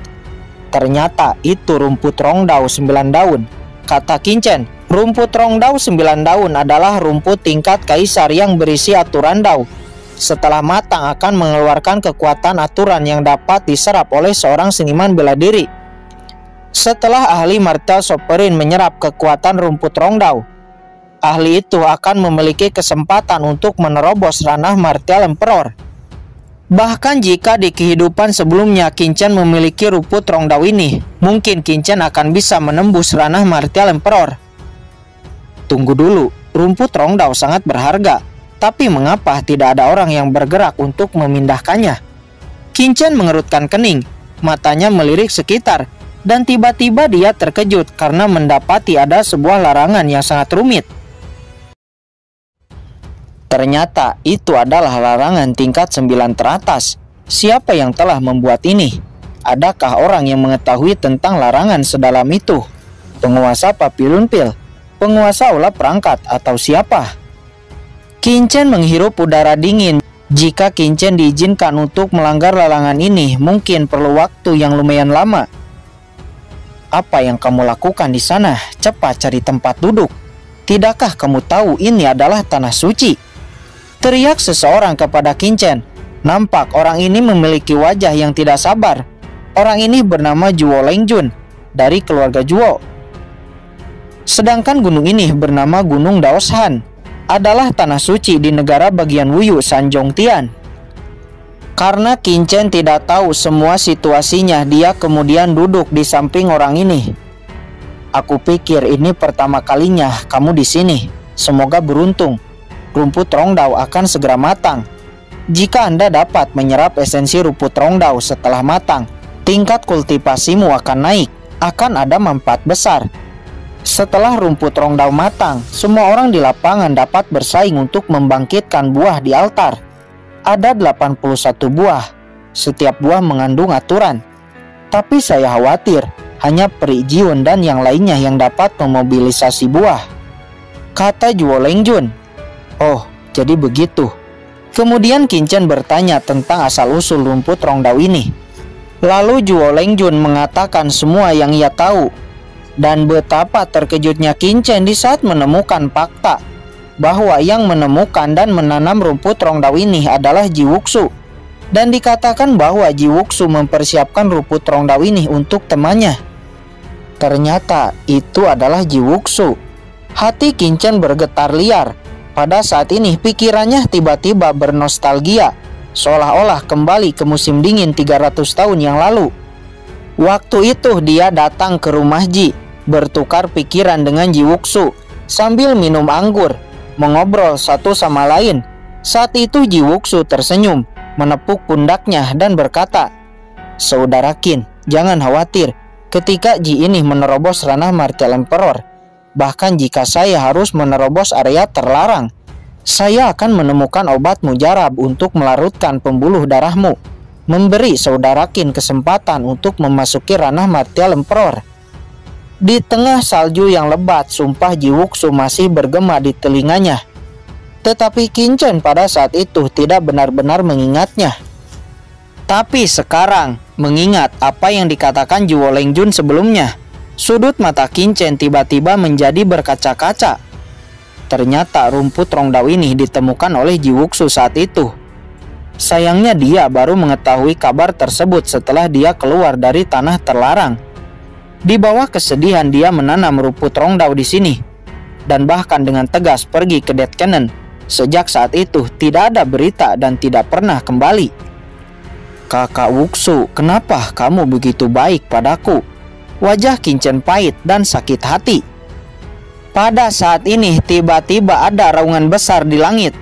Ternyata itu rumput rongdau 9 daun. Kata Kincen, rumput rongdau 9 daun adalah rumput tingkat kaisar yang berisi aturan dao. Setelah matang akan mengeluarkan kekuatan aturan yang dapat diserap oleh seorang seniman bela diri. Setelah ahli martial sovereign menyerap kekuatan rumput rongdau, ahli itu akan memiliki kesempatan untuk menerobos ranah martial emperor. Bahkan jika di kehidupan sebelumnya Kincen memiliki rumput rongdau ini, mungkin Kincen akan bisa menembus ranah martial emperor. Tunggu dulu, rumput rongdau sangat berharga, tapi mengapa tidak ada orang yang bergerak untuk memindahkannya? Kincen mengerutkan kening, matanya melirik sekitar, dan tiba-tiba dia terkejut karena mendapati ada sebuah larangan yang sangat rumit. Ternyata itu adalah larangan tingkat 9 teratas. Siapa yang telah membuat ini? Adakah orang yang mengetahui tentang larangan sedalam itu? Penguasa Papillon Pill? Penguasa olah perangkat atau siapa? Kincen menghirup udara dingin. Jika Kincen diizinkan untuk melanggar larangan ini, mungkin perlu waktu yang lumayan lama. Apa yang kamu lakukan di sana? Cepat cari tempat duduk. Tidakkah kamu tahu ini adalah tanah suci? Teriak seseorang kepada Kincen. Nampak orang ini memiliki wajah yang tidak sabar. Orang ini bernama Zhuo Lengjun dari keluarga Zhuo. Sedangkan gunung ini bernama Gunung Daoshan, adalah tanah suci di negara bagian Wuyu Sanjongtian. Karena Kincen tidak tahu semua situasinya, dia kemudian duduk di samping orang ini. Aku pikir ini pertama kalinya kamu di sini. Semoga beruntung. Rumput rongdau akan segera matang. Jika Anda dapat menyerap esensi rumput rongdau setelah matang, tingkat kultivasimu akan naik. Akan ada manfaat besar. Setelah rumput rongdau matang, semua orang di lapangan dapat bersaing untuk membangkitkan buah di altar. Ada 81 buah. Setiap buah mengandung aturan. Tapi saya khawatir hanya Pri Jiun dan yang lainnya yang dapat memobilisasi buah. Kata Zhuo Lengjun. Oh, jadi begitu. Kemudian Kincen bertanya tentang asal-usul rumput rongdau ini. Lalu Zhuo Lengjun mengatakan semua yang ia tahu. Dan betapa terkejutnya Kincen di saat menemukan fakta bahwa yang menemukan dan menanam rumput rongdau ini adalah Ji Wuxu. Dan dikatakan bahwa Ji Wuxu mempersiapkan rumput rongdau ini untuk temannya. Ternyata itu adalah Ji Wuxu. Hati Kincen bergetar liar. Pada saat ini pikirannya tiba-tiba bernostalgia, seolah-olah kembali ke musim dingin 300 tahun yang lalu. Waktu itu dia datang ke rumah Ji, bertukar pikiran dengan Ji Wuxu, sambil minum anggur, mengobrol satu sama lain. Saat itu Ji Wuxu tersenyum, menepuk pundaknya dan berkata, "Saudara Qin, jangan khawatir ketika Ji ini menerobos ranah martial emperor. Bahkan jika saya harus menerobos area terlarang, saya akan menemukan obat mujarab untuk melarutkan pembuluh darahmu, memberi saudara Qin kesempatan untuk memasuki ranah martial emperor." Di tengah salju yang lebat, sumpah Ji Wuxu masih bergema di telinganya. Tetapi Kincen pada saat itu tidak benar-benar mengingatnya. Tapi sekarang, mengingat apa yang dikatakan Zhuo Lengjun sebelumnya, sudut mata Kincen tiba-tiba menjadi berkaca-kaca. Ternyata rumput rongdau ini ditemukan oleh Ji Wuxu saat itu. Sayangnya dia baru mengetahui kabar tersebut setelah dia keluar dari tanah terlarang. Di bawah kesedihan dia menanam rumput rongdau di sini. Dan bahkan dengan tegas pergi ke Dead Cannon. Sejak saat itu tidak ada berita dan tidak pernah kembali. "Kakak Wuxu, kenapa kamu begitu baik padaku?" Wajah Kincen pahit dan sakit hati. Pada saat ini tiba-tiba ada raungan besar di langit.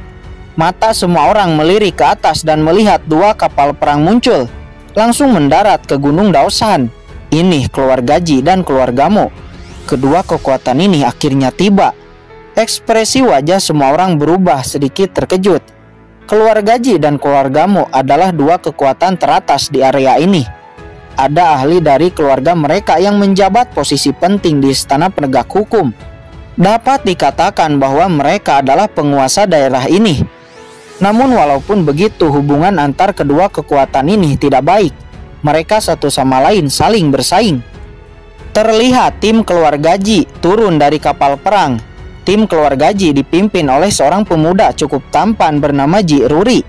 Mata semua orang melirik ke atas dan melihat dua kapal perang muncul, langsung mendarat ke Gunung Daoshan. Ini keluarga Ji dan keluargamu. Kedua kekuatan ini akhirnya tiba. Ekspresi wajah semua orang berubah sedikit terkejut. Keluarga Ji dan keluargamu adalah dua kekuatan teratas di area ini. Ada ahli dari keluarga mereka yang menjabat posisi penting di istana penegak hukum. Dapat dikatakan bahwa mereka adalah penguasa daerah ini. Namun walaupun begitu, hubungan antar kedua kekuatan ini tidak baik. Mereka satu sama lain saling bersaing. Terlihat tim keluarga Ji turun dari kapal perang. Tim keluarga Ji dipimpin oleh seorang pemuda cukup tampan bernama Jiruri.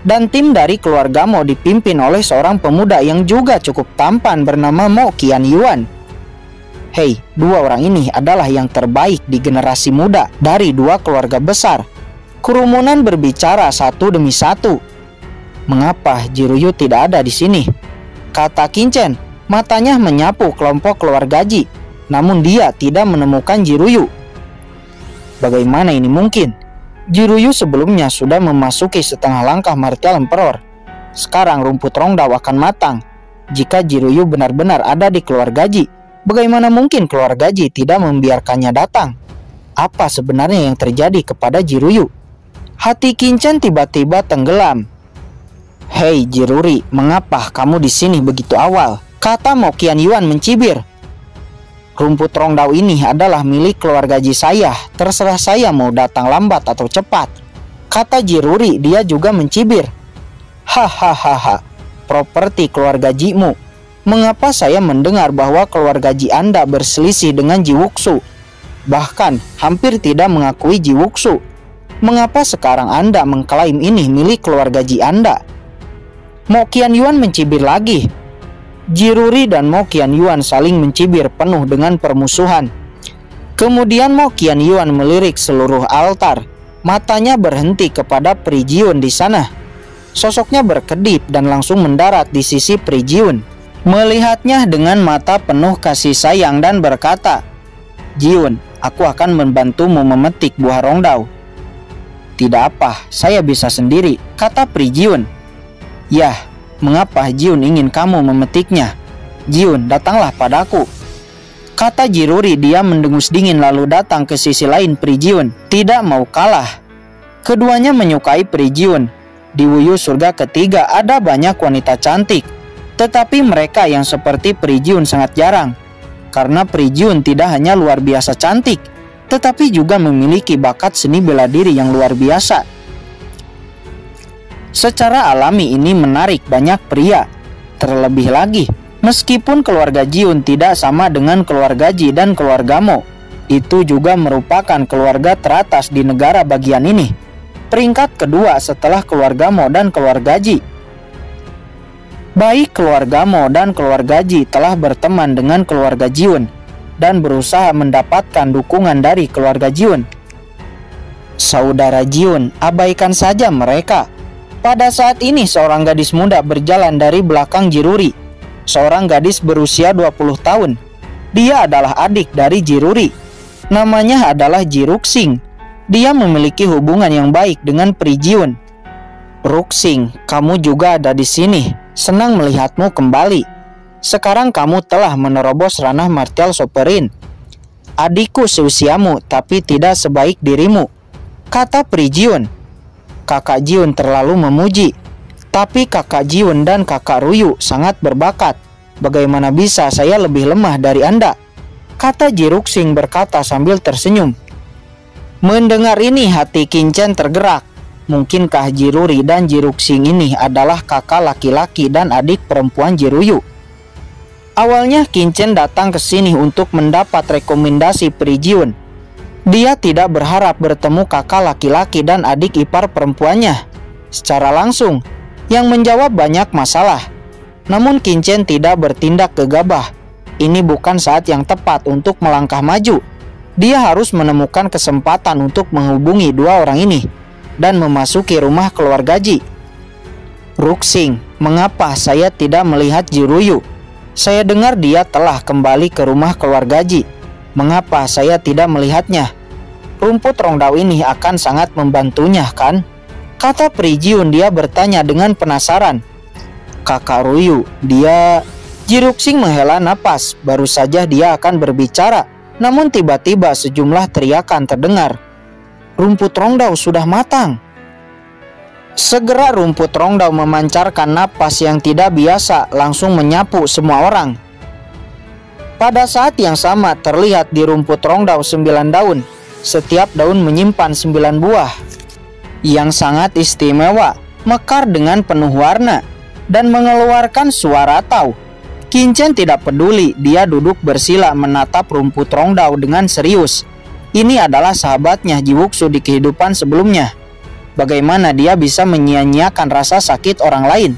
Dan tim dari keluarga Mo dipimpin oleh seorang pemuda yang juga cukup tampan bernama Mo Qianyuan. Hei, dua orang ini adalah yang terbaik di generasi muda dari dua keluarga besar. Kerumunan berbicara satu demi satu. Mengapa Jiruyu tidak ada di sini? Kata Qinchen, matanya menyapu kelompok keluarga Ji. Namun dia tidak menemukan Jiruyu. Bagaimana ini mungkin? Jiruyu sebelumnya sudah memasuki setengah langkah Martial Emperor. Sekarang rumput Rongdao akan matang. Jika Jiruyu benar-benar ada di keluarga Ji, bagaimana mungkin keluarga Ji tidak membiarkannya datang? Apa sebenarnya yang terjadi kepada Jiruyu? Hati Qinchen tiba-tiba tenggelam. Hei Jiruri, mengapa kamu di sini begitu awal? Kata Mo Qianyuan mencibir. Rumput Rongdao ini adalah milik keluarga Ji saya. Terserah saya mau datang lambat atau cepat. Kata Jiruri, dia juga mencibir. Hahaha, properti keluarga Jimu. Mengapa saya mendengar bahwa keluarga Ji Anda berselisih dengan Ji Wuxu? Bahkan hampir tidak mengakui Ji Wuxu. Mengapa sekarang Anda mengklaim ini milik keluarga Ji Anda? Mo Qianyuan mencibir lagi. Jiruri dan Mo Qianyuan saling mencibir penuh dengan permusuhan. Kemudian Mo Qianyuan melirik seluruh altar. Matanya berhenti kepada Pri Jiun di sana. Sosoknya berkedip dan langsung mendarat di sisi Pri Jiun. Melihatnya dengan mata penuh kasih sayang dan berkata, Jiun, aku akan membantumu memetik buah Rongdao. Tidak apa, saya bisa sendiri, kata Pri Jiun. Yah, mengapa Jiun ingin kamu memetiknya? Jiun, datanglah padaku. Kata Jiruri, dia mendengus dingin lalu datang ke sisi lain Pri Jiun. Tidak mau kalah. Keduanya menyukai Pri Jiun. Di Wuyu surga ketiga ada banyak wanita cantik. Tetapi mereka yang seperti Pri Jiun sangat jarang. Karena Pri Jiun tidak hanya luar biasa cantik, tetapi juga memiliki bakat seni bela diri yang luar biasa. Secara alami ini menarik banyak pria. Terlebih lagi, meskipun keluarga Jiun tidak sama dengan keluarga Ji dan keluarga Mo, itu juga merupakan keluarga teratas di negara bagian ini. Peringkat kedua setelah keluarga Mo dan keluarga Ji. Baik keluarga Mo dan keluarga Ji telah berteman dengan keluarga Jiun dan berusaha mendapatkan dukungan dari keluarga Jiun. Saudara Jiun, abaikan saja mereka. Pada saat ini seorang gadis muda berjalan dari belakang Jiruri. Seorang gadis berusia 20 tahun. Dia adalah adik dari Jiruri. Namanya adalah Ji Ruxing. Dia memiliki hubungan yang baik dengan Pri Jiun. Ruxing, kamu juga ada di sini. Senang melihatmu kembali. Sekarang kamu telah menerobos ranah Martial Sovereign. Adikku seusiamu tapi tidak sebaik dirimu, kata Pri Jiun. Kakak Jiun terlalu memuji. Tapi kakak Jiun dan kakak Ruyu sangat berbakat. Bagaimana bisa saya lebih lemah dari Anda? Kata Ji Ruxing berkata sambil tersenyum. Mendengar ini hati Qinchen tergerak. Mungkinkah Jiruri dan Ji Ruxing ini adalah kakak laki-laki dan adik perempuan Jiruyu? Awalnya Qinchen datang ke sini untuk mendapat rekomendasi Pri Jiun. Dia tidak berharap bertemu kakak laki-laki dan adik ipar perempuannya secara langsung, yang menjawab banyak masalah. Namun Qinchen tidak bertindak gegabah. Ini bukan saat yang tepat untuk melangkah maju. Dia harus menemukan kesempatan untuk menghubungi dua orang ini dan memasuki rumah keluarga Ji. Ruxing, mengapa saya tidak melihat Jiruyu? Saya dengar dia telah kembali ke rumah keluarga Ji. Mengapa saya tidak melihatnya? Rumput Rongdao ini akan sangat membantunya, kan? Kata Pri Jiun, dia bertanya dengan penasaran. Kakak Ruyu, dia... Ji Ruxing menghela napas, baru saja dia akan berbicara. Namun tiba-tiba sejumlah teriakan terdengar. Rumput Rongdao sudah matang. Segera rumput Rongdao memancarkan napas yang tidak biasa, langsung menyapu semua orang. Pada saat yang sama terlihat di rumput Rongdao 9 daun. Setiap daun menyimpan 9 buah yang sangat istimewa, mekar dengan penuh warna. dan mengeluarkan suara tahu. Kincen tidak peduli, dia duduk bersila menatap rumput Rongdao dengan serius. Ini adalah sahabatnya Jiwuksu di kehidupan sebelumnya. Bagaimana dia bisa menyia-nyiakan rasa sakit orang lain?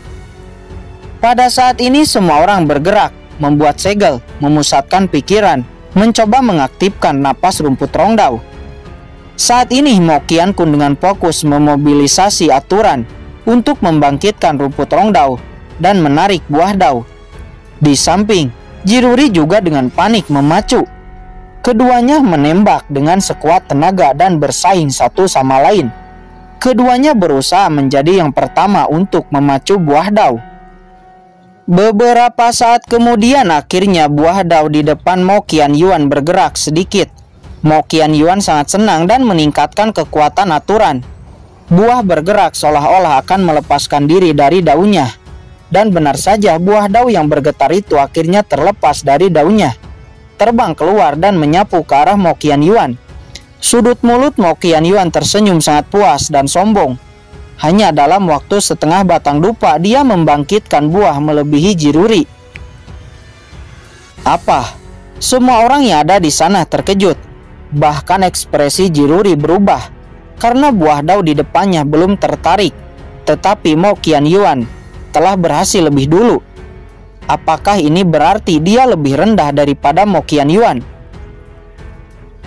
Pada saat ini semua orang bergerak, membuat segel, memusatkan pikiran, mencoba mengaktifkan napas rumput Rongdao. Saat ini Mo Qiankun dengan fokus memobilisasi aturan untuk membangkitkan rumput Rongdao dan menarik buah dao. Di samping, Jiruri juga dengan panik memacu. Keduanya menembak dengan sekuat tenaga dan bersaing satu sama lain. Keduanya berusaha menjadi yang pertama untuk memacu buah dao. Beberapa saat kemudian akhirnya buah dao di depan Mo Qianyuan bergerak sedikit. Mo Qianyuan sangat senang dan meningkatkan kekuatan aturan. Buah bergerak seolah-olah akan melepaskan diri dari daunnya. Dan benar saja buah dao yang bergetar itu akhirnya terlepas dari daunnya, terbang keluar dan menyapu ke arah Mo Qianyuan. Sudut mulut Mo Qianyuan tersenyum sangat puas dan sombong. Hanya dalam waktu setengah batang dupa dia membangkitkan buah melebihi Jiruri. Apa? Semua orang yang ada di sana terkejut. Bahkan ekspresi Jiruri berubah karena buah dao di depannya belum tertarik. Tetapi Mo Qianyuan telah berhasil lebih dulu. Apakah ini berarti dia lebih rendah daripada Mo Qianyuan?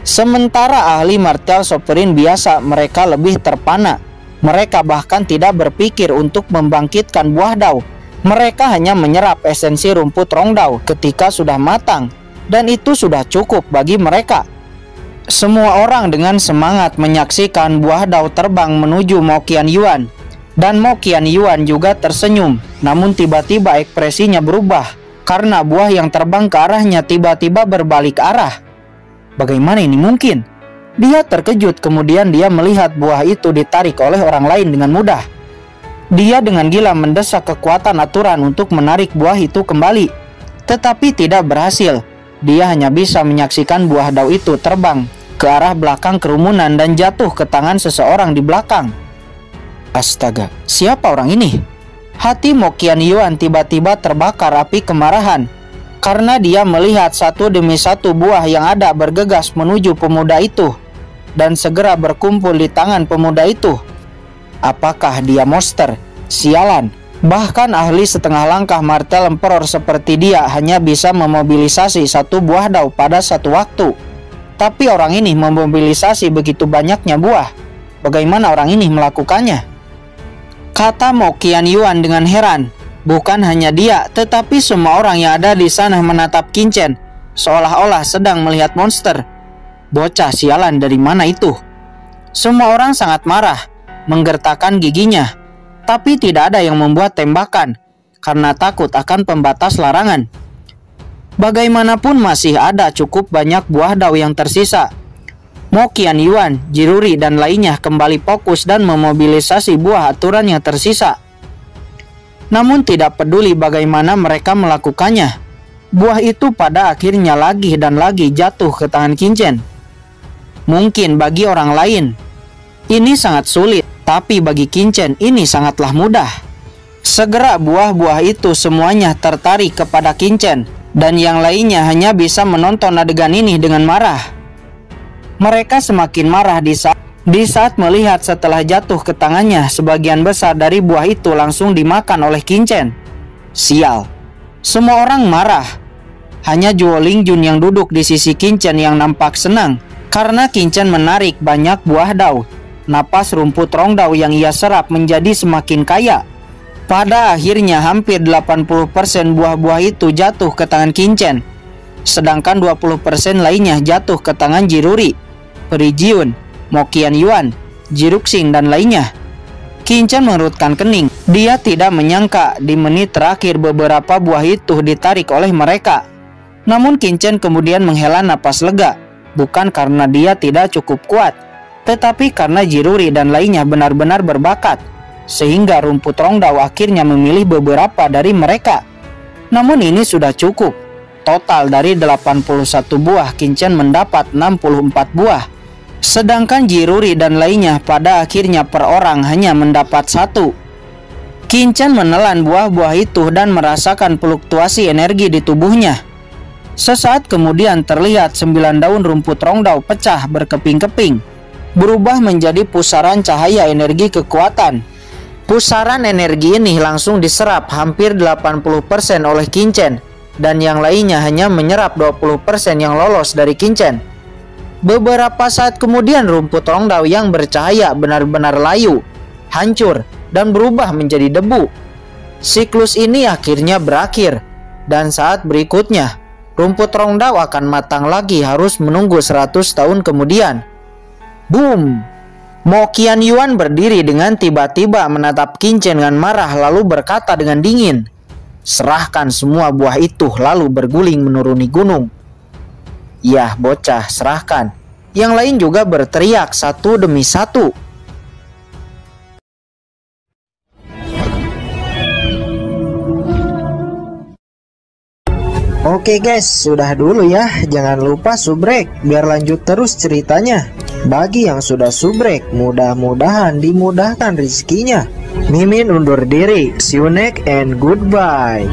Sementara ahli martial sovereign biasa mereka lebih terpana. Mereka bahkan tidak berpikir untuk membangkitkan buah dao. Mereka hanya menyerap esensi rumput Rongdao ketika sudah matang, dan itu sudah cukup bagi mereka. Semua orang dengan semangat menyaksikan buah dao terbang menuju Mo Qianyuan. Dan Mo Qianyuan juga tersenyum, namun tiba-tiba ekspresinya berubah karena buah yang terbang ke arahnya tiba-tiba berbalik arah. Bagaimana ini mungkin? Dia terkejut, kemudian dia melihat buah itu ditarik oleh orang lain dengan mudah. Dia dengan gila mendesak kekuatan aturan untuk menarik buah itu kembali, tetapi tidak berhasil. Dia hanya bisa menyaksikan buah dao itu terbang ke arah belakang kerumunan dan jatuh ke tangan seseorang di belakang. Astaga, siapa orang ini? Hati Mo Qianyuan tiba-tiba terbakar api kemarahan karena dia melihat satu demi satu buah yang ada bergegas menuju pemuda itu dan segera berkumpul di tangan pemuda itu. Apakah dia monster? Sialan. Bahkan ahli setengah langkah martial emperor seperti dia hanya bisa memobilisasi satu buah dao pada satu waktu. Tapi orang ini memobilisasi begitu banyaknya buah. Bagaimana orang ini melakukannya? Kata Mo Qianyuan dengan heran. Bukan hanya dia, tetapi semua orang yang ada di sana menatap Kincen seolah-olah sedang melihat monster. Bocah sialan dari mana itu? Semua orang sangat marah, menggertakkan giginya, tapi tidak ada yang membuat tembakan karena takut akan pembatas larangan. Bagaimanapun masih ada cukup banyak buah dao yang tersisa. Mo Qianyuan, Jiruri, dan lainnya kembali fokus dan memobilisasi buah aturan yang tersisa. Namun tidak peduli bagaimana mereka melakukannya, buah itu pada akhirnya lagi dan lagi jatuh ke tangan Kincen. Mungkin bagi orang lain ini sangat sulit, tapi bagi Kincen ini sangatlah mudah. Segera buah-buah itu semuanya tertarik kepada Kincen, dan yang lainnya hanya bisa menonton adegan ini dengan marah. Mereka semakin marah di saat melihat setelah jatuh ke tangannya, sebagian besar dari buah itu langsung dimakan oleh Kincen. Sial. Semua orang marah. Hanya Zhuo Lingjun yang duduk di sisi Kincen yang nampak senang karena Kincen menarik banyak buah dao. Napas rumput Rongdao yang ia serap menjadi semakin kaya. Pada akhirnya hampir 80% buah-buah itu jatuh ke tangan Kincen, sedangkan 20% lainnya jatuh ke tangan Jiruri, Perijiun, Mo Qianyuan, Jiruxing, dan lainnya. Kincen mengerutkan kening. Dia tidak menyangka di menit terakhir beberapa buah itu ditarik oleh mereka. Namun Kincen kemudian menghela napas lega, bukan karena dia tidak cukup kuat, tetapi karena Jiruri dan lainnya benar-benar berbakat, sehingga rumput Rongdao akhirnya memilih beberapa dari mereka. Namun ini sudah cukup. Total dari 81 buah, Kincen mendapat 64 buah. Sedangkan Jiruri dan lainnya pada akhirnya per orang hanya mendapat 1. Kincen menelan buah-buah itu dan merasakan fluktuasi energi di tubuhnya. Sesaat kemudian terlihat 9 daun rumput rongdau pecah berkeping-keping, berubah menjadi pusaran cahaya energi kekuatan. Pusaran energi ini langsung diserap hampir 80% oleh Kincen, dan yang lainnya hanya menyerap 20% yang lolos dari Kincen. Beberapa saat kemudian rumput rongdau yang bercahaya benar-benar layu, hancur, dan berubah menjadi debu. Siklus ini akhirnya berakhir, dan saat berikutnya rumput rongdau akan matang lagi harus menunggu 100 tahun kemudian. Boom! Mo Qianyuan berdiri dengan tiba-tiba menatap Kincen dengan marah lalu berkata dengan dingin, "Serahkan semua buah itu," lalu berguling menuruni gunung. "Yah bocah, serahkan." Yang lain juga berteriak satu demi satu. Oke guys, sudah dulu ya. Jangan lupa subrek biar lanjut terus ceritanya. Bagi yang sudah subrek, mudah-mudahan dimudahkan rezekinya. Mimin undur diri. See you next and goodbye.